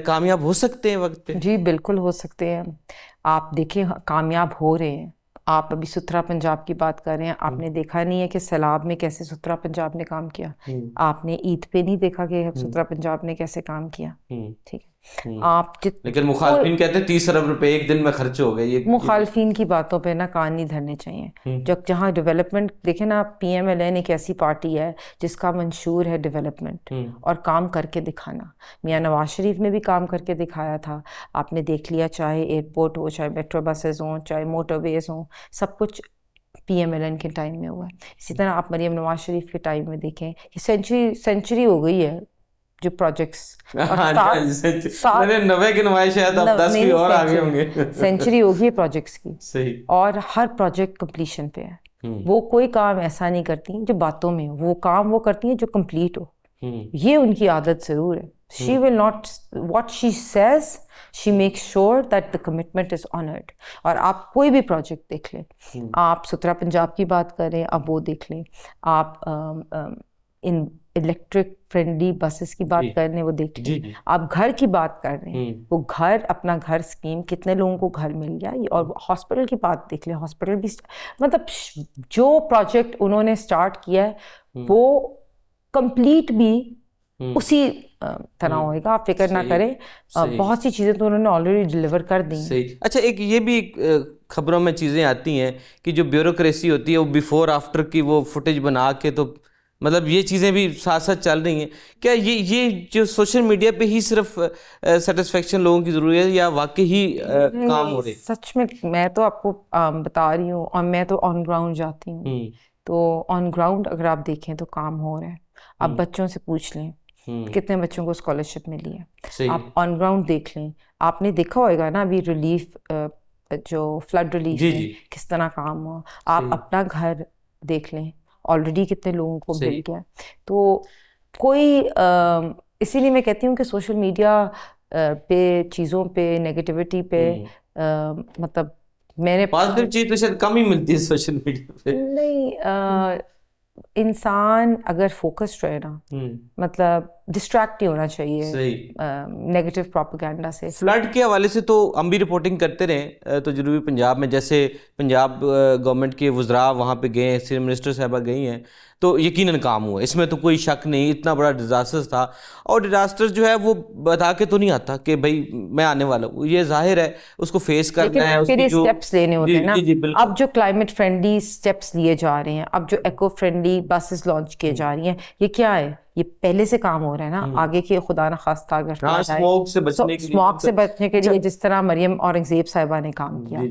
कामयाब हो सकते हैं वक्त पे? जी बिल्कुल हो सकते हैं. आप देखिए कामयाब हो रहे हैं. आप अभी सुथरा पंजाब की बात कर रहे हैं, आपने देखा नहीं है कि सैलाब में कैसे सुथरा पंजाब ने काम किया? आपने ईद पे नहीं देखा कि सुथरा पंजाब ने कैसे काम किया? ठीक है. आप लेकिन मुखालफिन कहते हैं 30 अरब रुपए एक दिन में खर्च हो गए। ये मुखालफिन की बातों पे ना कान नहीं धरने चाहिए। जहाँ डेवलपमेंट देखें ना, PMLN एक ऐसी पार्टी है जिसका मंशूर है डेवलपमेंट और काम करके दिखाना। मियां नवाज शरीफ ने भी काम करके दिखाया था, आपने देख लिया, चाहे एयरपोर्ट हो, चाहे मेट्रो बसेज हों, चाहे मोटरवेज हों, सब कुछ PMLN के टाइम में हुआ है। इसी तरह आप मरियम नवाज शरीफ के टाइम में देखें, ये सेंचुरी हो गई है जो प्रोजेक्ट्स, मैंने 90 गिनवाए, शायद अब 10 भी और आगे होंगे। सेंचुरी हो गई प्रोजेक्ट्स की। सही। और हर प्रोजेक्ट कंप्लीशन पे है। वो कोई काम ऐसा नहीं करती जो बातों में हो, वो काम वो करती हैं जो कंप्लीट हो। ये उनकी आदत जरूर है। She will not, what she says, she makes sure that the commitment is honored। और आप कोई भी प्रोजेक्ट देख लें, आप सुतरा पंजाब की बात करें, आप वो देख लें, आप इन इलेक्ट्रिक फ्रेंडली बसेस की बात कर रहे हैं, वो देख लें, आप घर की बात कर रहे हैं, वो घर, अपना घर स्कीम, कितने लोगों को घर मिल गया। और हॉस्पिटल की बात देख लें, हॉस्पिटल भी, मतलब जो प्रोजेक्ट उन्होंने स्टार्ट किया है वो कंप्लीट भी उसी तरह होएगा, आप फिक्र ना करें। बहुत सी चीज़ें तो उन्होंने ऑलरेडी डिलीवर कर दी। सही। अच्छा, एक ये भी खबरों में चीज़ें आती हैं कि जो ब्यूरोक्रेसी होती है वो बिफोर आफ्टर की वो फुटेज बना के, तो मतलब ये चीज़ें भी साथ साथ चल रही हैं। क्या ये जो सोशल मीडिया पे ही सिर्फ सेटिस्फेक्शन लोगों की ज़रूरी है या वाकई ही काम हो रहे? सच में मैं तो आपको बता रही हूँ, और मैं तो ऑन ग्राउंड जाती हूँ, तो ऑन ग्राउंड अगर आप देखें तो काम हो रहा है। आप बच्चों से पूछ लें कितने बच्चों को स्कॉलरशिप मिली है, आप ऑन ग्राउंड देख लें, आपने देखा होगा ना अभी रिलीफ, जो फ्लड रिलीफ में किस तरह काम हुआ। आप अपना घर देख लें, ऑलरेडी कितने लोगों को मिल गया। तो कोई इसीलिए मैं कहती हूँ कि सोशल मीडिया पे चीज़ों पे नेगेटिविटी पे मतलब मैंने पॉजिटिव चीज़ तो शायद कम ही मिलती है सोशल मीडिया पे। नहीं, इंसान अगर फोकस्ड रहे ना, मतलब डिस्ट्रैक्ट नहीं होना चाहिए नेगेटिव प्रोपेगेंडा से। फ्लड के हवाले से तो हम भी रिपोर्टिंग करते रहे, तो जरूरी पंजाब में, जैसे पंजाब गवर्नमेंट के वज़रा वहाँ पे गए हैं, सीनियर मिनिस्टर साहबा गई हैं, तो यकीनन काम हुआ, इसमें तो कोई शक नहीं। इतना बड़ा डिजास्टर था, और डिजास्टर जो है वो बता के तो नहीं आता कि भाई मैं आने वाला हूँ, ये जाहिर है उसको फेस करना है, उसके जो स्टेप्स लेने होते हैं ना। अब जो क्लाइमेट फ्रेंडली स्टेप्स लिए जा रहे हैं, अब जो इको फ्रेंडली बसेस लॉन्च किए जा रही हैं, ये क्या है? ये पहले से काम हो रहा है ना, आगे के खुदा न खास्ता अगर स्मोक से बचने के लिए जिस तरह मरियम औरंगजेब साहिबा ने काम किया,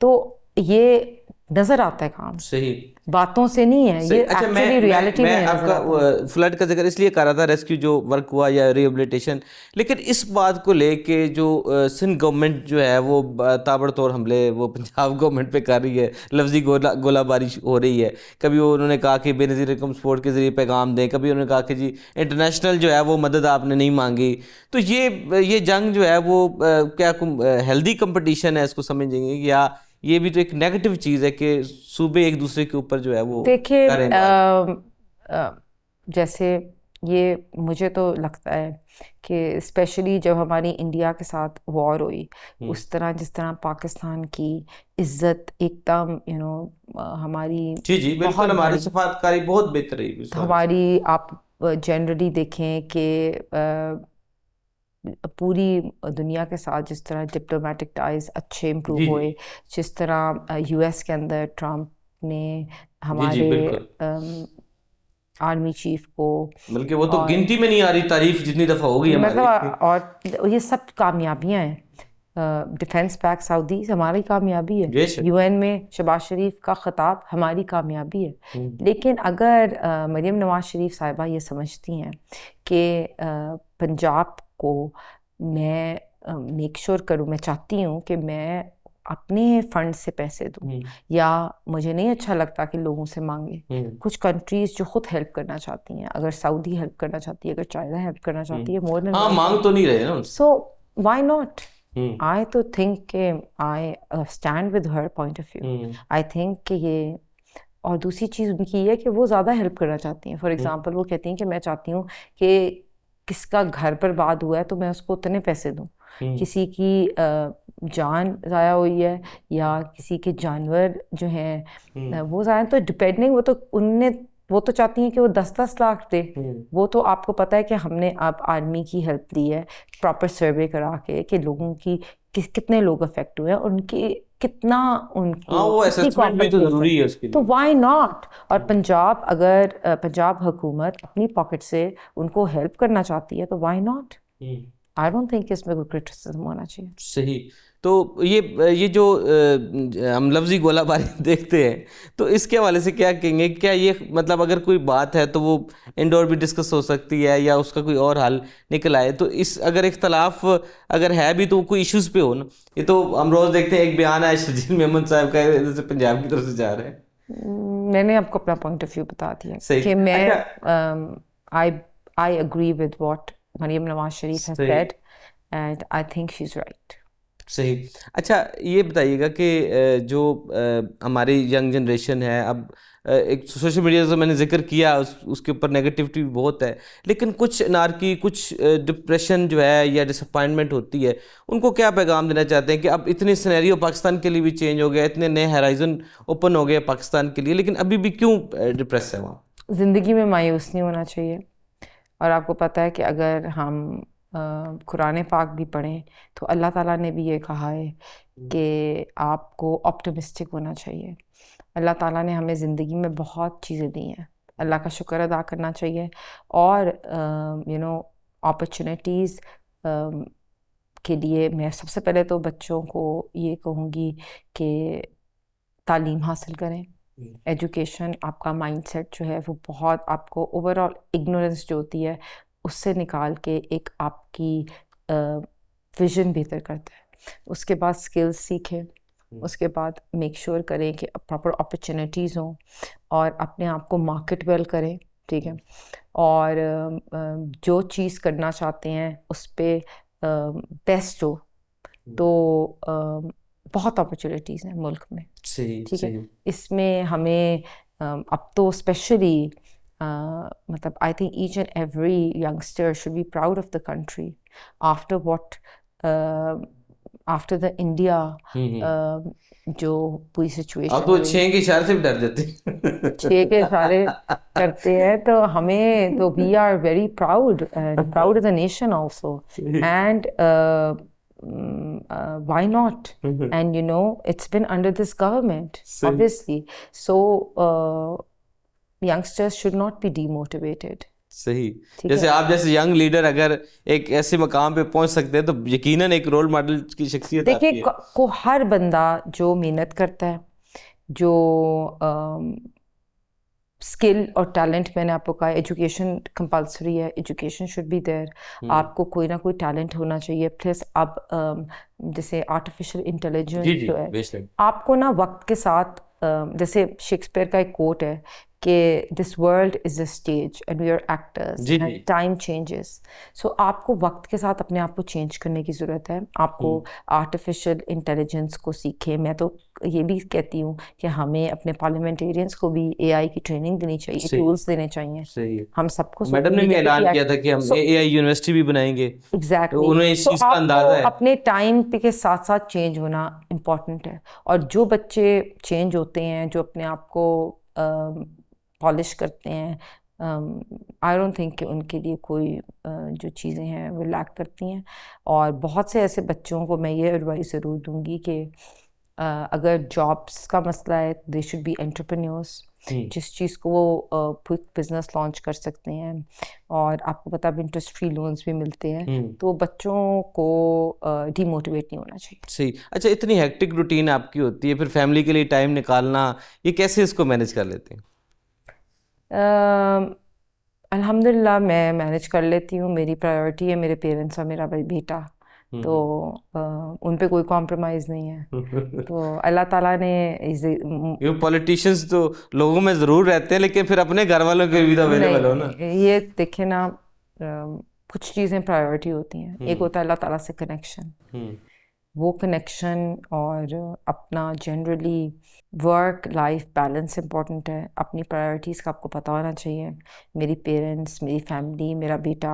तो ये नजर आता है काम। सही बातों से नहीं है ये। अच्छा, मैं आपका फ्लड का जिक्र इसलिए कर रहा था, रेस्क्यू जो वर्क हुआ या रिहेबिलिटेशन, लेकिन इस बात को लेके जो सिंध गवर्नमेंट जो है वो ताबड़तोड़ हमले वो पंजाब गवर्नमेंट पे कर रही है, लफ्जी गोलाबारी हो रही है। कभी वो उन्होंने कहा कि बेनज़ीर रकम सपोर्ट के ज़रिए पैगाम दें, कभी उन्होंने कहा कि जी इंटरनेशनल जो है वो मदद आपने नहीं मांगी। तो ये जंग जो है वो क्या हेल्दी कंपटीशन है, इसको समझेंगे, या ये भी तो एक नेगेटिव चीज़ है कि सूबे एक दूसरे के ऊपर जो है वो देखिए, जैसे ये मुझे तो लगता है कि स्पेशली जब हमारी इंडिया के साथ वॉर हुई, उस तरह जिस तरह पाकिस्तान की इज्जत एकदम हमारी जी बिल्कुल, हमारी सफारतकारी बहुत बेहतर रही हमारी। आप जनरली देखें कि पूरी दुनिया के साथ जिस तरह डिप्लोमेटिक टाइज अच्छे इम्प्रूव हुए, जिस तरह US के अंदर ट्रम्प ने हमारे आर्मी चीफ को, बल्कि वो तो गिनती में नहीं आ रही तारीफ जितनी दफ़ा हो गई मतलब, और ये सब कामयाबियां हैं। डिफेंस पैक सऊदी हमारी कामयाबी है, UN में शहबाज शरीफ का खिताब हमारी कामयाबी है। लेकिन अगर मरियम नवाज शरीफ साहिबा ये समझती हैं कि पंजाब को मैं मेक श्योर करूँ, मैं चाहती हूँ कि मैं अपने फंड से पैसे दूँ, या मुझे नहीं अच्छा लगता कि लोगों से मांगे। कुछ कंट्रीज जो खुद हेल्प करना चाहती हैं, अगर सऊदी हेल्प करना चाहती है, अगर चाइना हेल्प करना चाहती है, मोर देन मांग तो नहीं रहे ना, सो व्हाई नॉट। आई तो थिंक कि I stand with her point of view. I think कि ये, और दूसरी चीज़ उनकी ये है कि वो ज़्यादा हेल्प करना चाहती हैं। फॉर एग्जांपल वो कहती हैं कि मैं चाहती हूँ कि किसका घर बर्बाद हुआ है तो मैं उसको उतने पैसे दूँ, किसी की जान ज़ाया हुई है या किसी के जानवर जो हैं वो ज़ाया, तो डिपेंडिंग, वो तो उनने वो तो चाहती हैं कि वो 10-10 लाख दे। वो तो आपको पता है कि हमने अब आर्मी की हेल्प ली है प्रॉपर सर्वे करा के कि लोगों की कितने लोग अफेक्ट हुए हैं, उनकी कितना उनको वो असेसमेंट भी तो जरूरी है उसके लिए। तो व्हाई नॉट। और पंजाब अगर पंजाब हुकूमत अपनी पॉकेट से उनको हेल्प करना चाहती है तो why not. I don't think इसमें कोई क्रिटिसिज्म होना चाहिए। सही। तो ये जो हम लफ्जी गोलाबारी देखते हैं, तो इसके हवाले से क्या कहेंगे? क्या ये मतलब अगर कोई बात है तो वो इंडोर भी डिस्कस हो सकती है या उसका कोई और हल निकल आए? तो इस अगर इख्तलाफ अगर है भी तो कोई इश्यूज पे हो ना। ये तो हम रोज देखते हैं, एक बयान है शर्जील मेमन साहब का जैसे पंजाब की तरफ से जा रहे हैं। मैंने आपको अपना पॉइंट ऑफ व्यू बता दिया सही। कि मैं अच्छा, I agree with what Maryam Nawaz Sharif has सही said and I think she is right. सही। अच्छा, ये बताइएगा कि जो हमारी यंग जनरेशन है अब, एक सोशल मीडिया से मैंने जिक्र किया, उसके ऊपर नेगेटिविटी भी बहुत है, लेकिन कुछ नारकी, कुछ डिप्रेशन जो है या डिसअपॉइंटमेंट होती है, उनको क्या पैगाम देना चाहते हैं कि अब इतने सिनेरियो पाकिस्तान के लिए भी चेंज हो गया, इतने नए हैराइजन ओपन हो गए पाकिस्तान के लिए, लेकिन अभी भी क्यों डिप्रेस है वहाँ? ज़िंदगी में मायूस नहीं होना चाहिए। और आपको पता है कि अगर हम कुरान पाक भी पढ़ें तो अल्लाह ताला ने भी ये कहा है कि आपको ऑप्टिमिस्टिक होना चाहिए। अल्लाह ताला ने हमें ज़िंदगी में बहुत चीज़ें दी हैं, अल्लाह का शुक्र अदा करना चाहिए। और अपॉर्चुनिटीज़ के लिए मैं सबसे पहले तो बच्चों को ये कहूँगी कि तालीम हासिल करें। एजुकेशन आपका माइंडसेट जो है वो बहुत आपको ओवरऑल इग्नोरेंस जो होती है उससे निकाल के एक आपकी विजन बेहतर करता है। उसके बाद स्किल्स सीखें, उसके बाद मेक श्योर करें कि प्रॉपर अपॉर्चुनिटीज़ हों और अपने आप को मार्केट वेल करें, ठीक है। और जो चीज़ करना चाहते हैं उस पर बेस्ट हो। तो बहुत अपॉर्चुनिटीज़ हैं मुल्क में, ठीक है। इसमें हमें अब तो स्पेशली मतलब I think each and every youngster should be proud of the country after what after the India जो पूरी सिचुएशन। आप तो 6 के इशारे से भी डर जाते हैं। 6 के इशारे करते हैं तो हमें तो we are very proud and proud of the nation also and why not? And it's been under this government, obviously. So youngsters should not be demotivated. सही। जैसे आप जैसे यंग लीडर अगर एक ऐसे मकाम पे पहुंच सकते हैं तो यकीनन एक रोल मॉडल की शख्सियत आपकी है। देखिए हर बंदा जो मेहनत करता है, जो स्किल और टैलेंट, मैंने आपको कहा एजुकेशन कंपलसरी है, एजुकेशन शुड बी देयर। आपको कोई ना कोई टैलेंट होना चाहिए। प्लस अब जैसे आर्टिफिशियल इंटेलिजेंस जो है, आपको ना वक्त के साथ जैसे शेक्सपियर का एक कोट है कि this world is a stage and we are actors and time changes. So आपको वक्त के साथ अपने आप को चेंज करने की ज़रूरत है। आपको आर्टिफिशियल इंटेलिजेंस को सीखें। मैं तो ये भी कहती हूँ कि हमें अपने पार्लियामेंटेरियंस को भी एआई की ट्रेनिंग देनी चाहिए, टूल्स देने चाहिए। हम सबको मैडम ने भी ऐलान किया था कि हम एआई यूनिवर्सिटी भी बनाएंगे। एग्जैक्टली। उन्हें इस चीज़ का अंदाजा है। अपने टाइम के साथ साथ चेंज होना इम्पोर्टेंट है। और जो बच्चे चेंज होते हैं, जो अपने आप को पॉलिश करते हैं, आई डोंट थिंक कि उनके लिए कोई जो चीज़ें हैं वो लैक करती हैं। और बहुत से ऐसे बच्चों को मैं ये एडवाइस ज़रूर दूंगी कि अगर जॉब्स का मसला है, दे शुड बी एंटरप्रेन्योर्स। जिस चीज़ को वो क्विक बिजनेस लॉन्च कर सकते हैं। और आपको पता है इंटरेस्ट फ्री लोन्स भी मिलते हैं। तो बच्चों को डीमोटिवेट नहीं होना चाहिए। सही। अच्छा, इतनी हेक्टिक रूटीन आपकी होती है, फिर फैमिली के लिए टाइम निकालना, ये कैसे इसको मैनेज कर लेते हैं? अल्हम्दुलिल्लाह मैं मैनेज कर लेती हूँ। मेरी प्रायोरिटी है मेरे पेरेंट्स और मेरा बेटा, तो उन पे कोई कॉम्प्रोमाइज़ नहीं है। तो अल्लाह ताला ने ये पॉलिटिशियंस तो लोगों में ज़रूर रहते हैं, लेकिन फिर अपने घर वालों के भी तो अवेलेबल हो ना। ये देखे ना, कुछ चीज़ें प्रायोरिटी होती हैं। एक होता है अल्लाह ताला से कनेक्शन, वो कनेक्शन, और अपना generally work life balance important है। अपनी प्रायोरिटीज़ का आपको पता होना चाहिए। मेरी पेरेंट्स, मेरी फैमिली, मेरा बेटा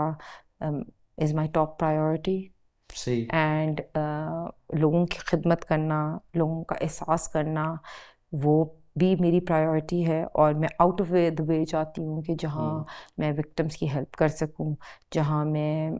is my top priority. And लोगों की खिदमत करना, लोगों का एहसास करना, वो भी मेरी प्रायोरिटी है, और मैं आउट ऑफ द वे चाहती हूँ कि जहाँ मैं विक्टिम्स की हेल्प कर सकूँ, जहाँ मैं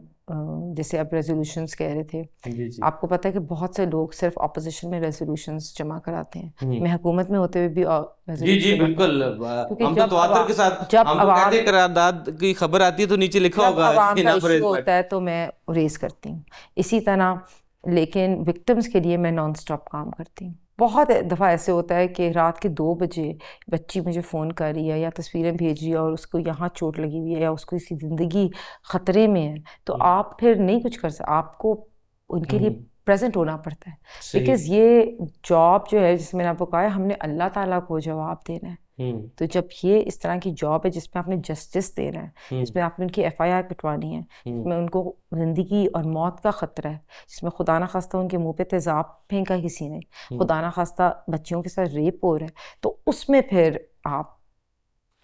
जैसे आप रेजोल्यूशंस कह रहे थे, जी जी आपको पता है कि बहुत से लोग सिर्फ अपोजिशन में रेजोल्यूशंस जमा कराते हैं, मैं हुकूमत में होते हुए भी जी जी रेजोल्यूशन जमा बिल्कुल। क्योंकि हम तो तवातर के साथ जब हम तो कहते आवाम हैं करारदाद की खबर आती है तो नीचे लिखा जब होगा आवाम का इनाफ इशू अरेंजमेंट। होता है तो मैं रेस करती हूँ इसी तरह, लेकिन विक्टिम्स के लिए मैं नॉन स्टॉप काम करती हूँ। बहुत दफ़ा ऐसे होता है कि रात के 2 बजे बच्ची मुझे फ़ोन कर रही है या तस्वीरें भेज रही है और उसको यहाँ चोट लगी हुई है या उसको इसकी ज़िंदगी ख़तरे में है, तो आप फिर नहीं कुछ कर सकते, आपको उनके लिए प्रेजेंट होना पड़ता है, बिकॉज़ ये जॉब जो है जिसमें मैंने आपको कहा है हमने अल्लाह ताला को जवाब देना है। तो जब ये इस तरह की जॉब है जिसमें आपने जस्टिस देना है, जिसमें आपने उनकी FIR कटवानी है, जिसमें उनको ज़िंदगी और मौत का ख़तरा है, जिसमें खुदा ना खास्ता उनके मुंह पे तेज़ाब फेंका किसी ने, खुदा ना खास्ता बच्चियों के साथ रेप हो रहा है, तो उसमें फिर आप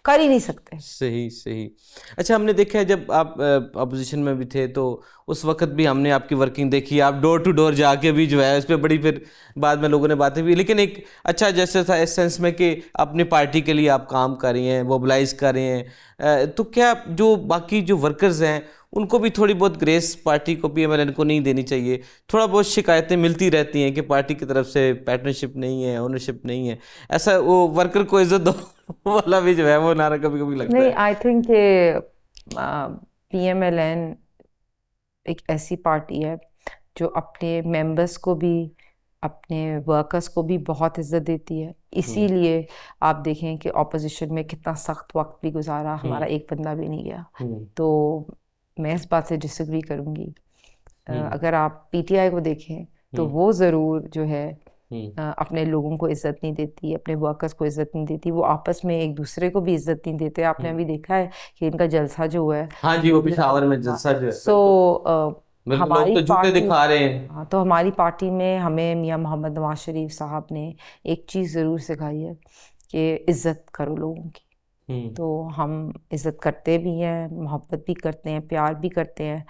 कर ही नहीं सकते। सही सही। अच्छा, हमने देखा है जब आप अपोजिशन में भी थे तो उस वक्त भी हमने आपकी वर्किंग देखी, आप डोर टू डोर जाके भी जो है उस पर बड़ी फिर बाद में लोगों ने बातें भी, लेकिन एक अच्छा जैसे था इस सेंस में कि अपनी पार्टी के लिए आप काम कर रही हैं, मोबिलाइज कर रही हैं, तो क्या जो बाकी जो वर्कर्स हैं उनको भी थोड़ी बहुत ग्रेस पार्टी को भी MLN को नहीं देनी चाहिए? थोड़ा बहुत शिकायतें मिलती रहती हैं कि पार्टी की तरफ से पार्टनरशिप नहीं है, ओनरशिप नहीं है, ऐसा वो वर्कर को इज्जत दो वाला भी जो है वो नारा कभी कभी लगता नहीं, है। आई थिंक कि PMLN एक ऐसी पार्टी है जो अपने मेंबर्स को भी, अपने वर्कर्स को भी बहुत इज्जत देती है, इसीलिए आप देखें कि ऑपोजिशन में कितना सख्त वक्त भी गुजारा, हमारा एक बंदा भी नहीं गया। तो मैं इस बात से डिसएग्री करूँगी। अगर आप PTI को देखें तो वो ज़रूर जो है अपने लोगों को इज्जत नहीं देती, अपने वर्कर्स को इज्जत नहीं देती, वो आपस में एक दूसरे को भी इज्जत नहीं देते। आपने अभी देखा है कि इनका जलसा जो हुआ है, हाँ जी, वो पिशावर में जलसा जो है, सो बिल्कुल लोग हमारी तो जूते पार्टी, दिखा रहे हैं। हाँ, तो हमारी पार्टी में हमें मियाँ मोहम्मद नवाज शरीफ साहब ने एक चीज़ ज़रूर सिखाई है कि इज़्ज़त करो लोगों की। तो हम इज़्ज़त करते भी हैं, मोहब्बत भी करते हैं, प्यार भी करते हैं।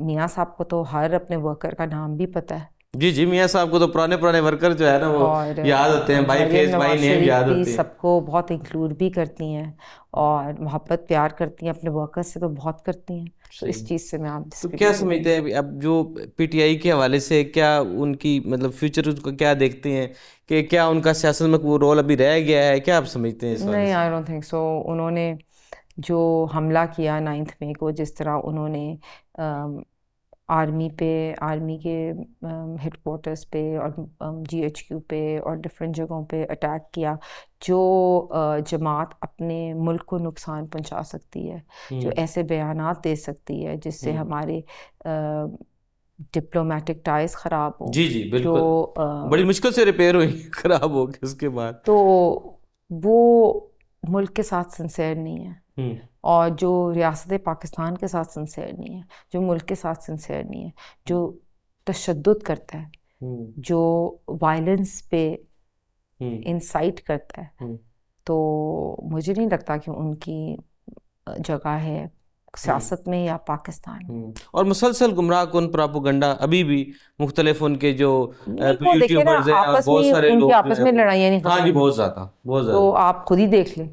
मियाँ साहब को तो हर अपने वर्कर का नाम भी पता है, जी जी, मियाँ साहब को तो पुराने पुराने वर्कर जो है ना वो और याद होते हैं, भाई मरियम फेस भाई नवाज नेम शरीफ याद भी होते हैं। सबको बहुत इंक्लूड भी करती हैं और मोहब्बत प्यार करती हैं, अपने वर्कर्स से तो बहुत करती हैं। तो इस चीज़ से मैं आप तो क्या समझते हैं अब जो PTI के हवाले से, क्या उनकी मतलब फ्यूचर उसको क्या देखते हैं कि क्या उनका सियासत में वो रोल अभी रह गया है, क्या आप समझते हैं इस बारे नहीं, से? I don't think so. उन्होंने जो हमला किया 9 मई को, जिस तरह उन्होंने आर्मी पे, आर्मी के हेडक्वार्टर्स पे और GHQ पे और डिफरेंट जगहों पे अटैक किया, जो जमात अपने मुल्क को नुकसान पहुंचा सकती है, जो ऐसे बयानात दे सकती है जिससे हमारे डिप्लोमेटिक टाइज ख़राब हो, जी जी जो बिल्कुल, बड़ी मुश्किल से रिपेयर हुई खराब हो गई उसके बाद, तो वो मुल्क के साथ सिंसेयर नहीं है, और जो रियासत पाकिस्तान के साथ सिंसेयर नहीं है, जो मुल्क के साथ सिंसेयर नहीं है, जो तशद्दुद करता है, जो वायलेंस पे इंसाइट करता है, तो मुझे नहीं लगता कि उनकी जगह है सियासत में या पाकिस्तान में। और मुसलसल गुमराह कुन प्रोपेगेंडा अभी भी मुख्तलिफ उनके जो नहीं, वो देखे ना, यूट्यूबर्स हैं और आपस बहुत में सारे उनकी लोग जो आपस है में वो, लड़ाइयाँ नहीं हाँ जी खत्म, बहुत ज़्यादा बहुत तो ज़्यादा। आप खुद ही देख लें,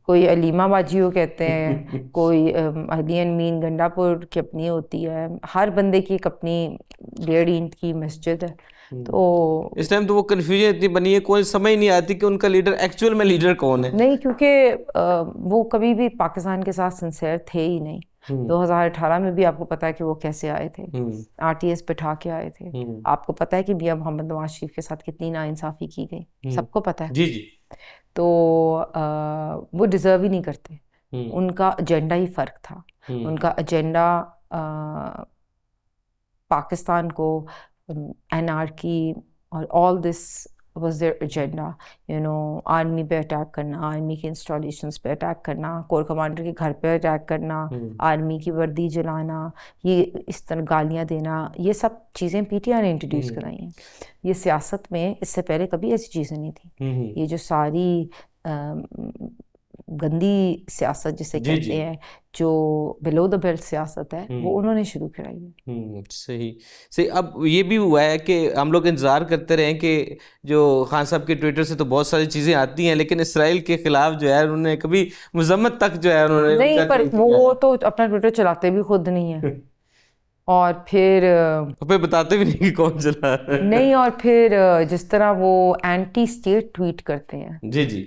कोई अलीमा बाजियो कहते हैं, कोई अहलियन मीन गंडापुर की अपनी होती है, हर बंदे की एक अपनी 1.5 इंच की मस्जिद है। तो इस टाइम तो वो कन्फ्यूजन इतनी बनी है, कोई समझ नहीं आती कि उनका लीडर एक्चुअल में लीडर कौन है। नहीं, क्योंकि वो कभी भी पाकिस्तान के साथ सिंसेयर थे ही नहीं। 2018 में भी आपको पता है कि वो कैसे आए थे, RTS बैठा के आए थे। आपको पता है कि मियां मोहम्मद नवाज शरीफ के साथ कितनी नाइंसाफ़ी की गई, सबको पता है। जी जी, तो वो डिज़र्व ही नहीं करते, उनका एजेंडा ही फ़र्क था। उनका एजेंडा पाकिस्तान को एनार्की और all this was their agenda, you know, army पे अटैक करना, आर्मी के इंस्टॉलेशंस पे अटैक करना, कोर कमांडर के घर पे अटैक करना, आर्मी की वर्दी जलाना, ये इस तरह गालियाँ देना, ये सब चीज़ें PTI ने इंट्रोड्यूस कराई हैं। ये सियासत में इससे पहले कभी ऐसी चीज़ें नहीं थी। ये जो सारी गंदी सियासत जिसे जी कहते जी हैं, जो बिलो द बेल्ट सियासत है, वो उन्होंने शुरू कराई है। सही सही। अब ये भी हुआ है कि हम लोग इंतज़ार करते रहे कि जो खान साहब के ट्विटर से तो बहुत सारी चीज़ें आती हैं, लेकिन इसराइल के खिलाफ जो है उन्होंने कभी मजम्मत तक जो है उन्होंने नहीं, उनका पर नहीं किया वो है। तो अपना ट्विटर चलाते भी खुद नहीं है, और फिर और फिर बताते भी नहीं कि कौन चला रहा है। नहीं, और फिर जिस तरह वो एंटी स्टेट ट्वीट करते हैं, जी जी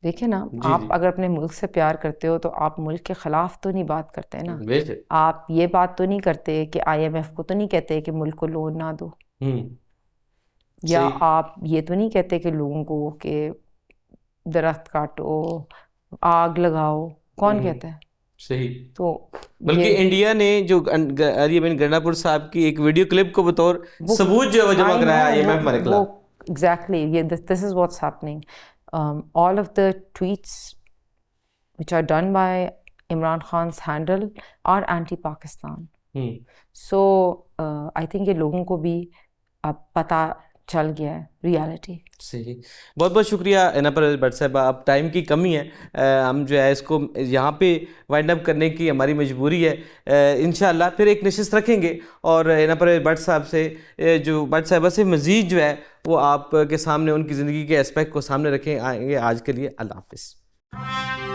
देखिए ना, जी आप जी अगर अपने मुल्क से प्यार करते हो तो आप मुल्क के खिलाफ तो नहीं बात करते ना। बेशक। आप ये बात तो नहीं करते कि IMF को तो नहीं कहते कि मुल्क को लोन ना दो, या सही आप ये तो नहीं कहते कि लोगों को कि दरख्त काटो, आग लगाओ, कौन कहता है? सही। तो बल्कि ये इंडिया ने जो अरियबिन गंडापुर साहब की एक वीडियो क्लिप को बतौर वो सबूत जो है वो जमा आई नो, कराया IMF हमारे वो खिलाफ। एग्जैक्टली ये this is what's happening. All of the tweets which are done by Imran Khan's handle are anti-Pakistan. So I think ये लोगों को भी अब पता चल गया है रियलिटी। सही। बहुत बहुत शुक्रिया एना पर भट्ट साहब, अब टाइम की कमी है, हम जो है इसको यहाँ पे वाइंड अप करने की हमारी मजबूरी है। इंशाल्लाह फिर एक नशिस्त रखेंगे और एना पर भट्ट साहब से जो भट्ट साहबा से मज़ीद जो है वो आपके सामने उनकी ज़िंदगी के एस्पेक्ट को सामने रखें आएंगे। आज के लिए अल्लाह हाफिज़।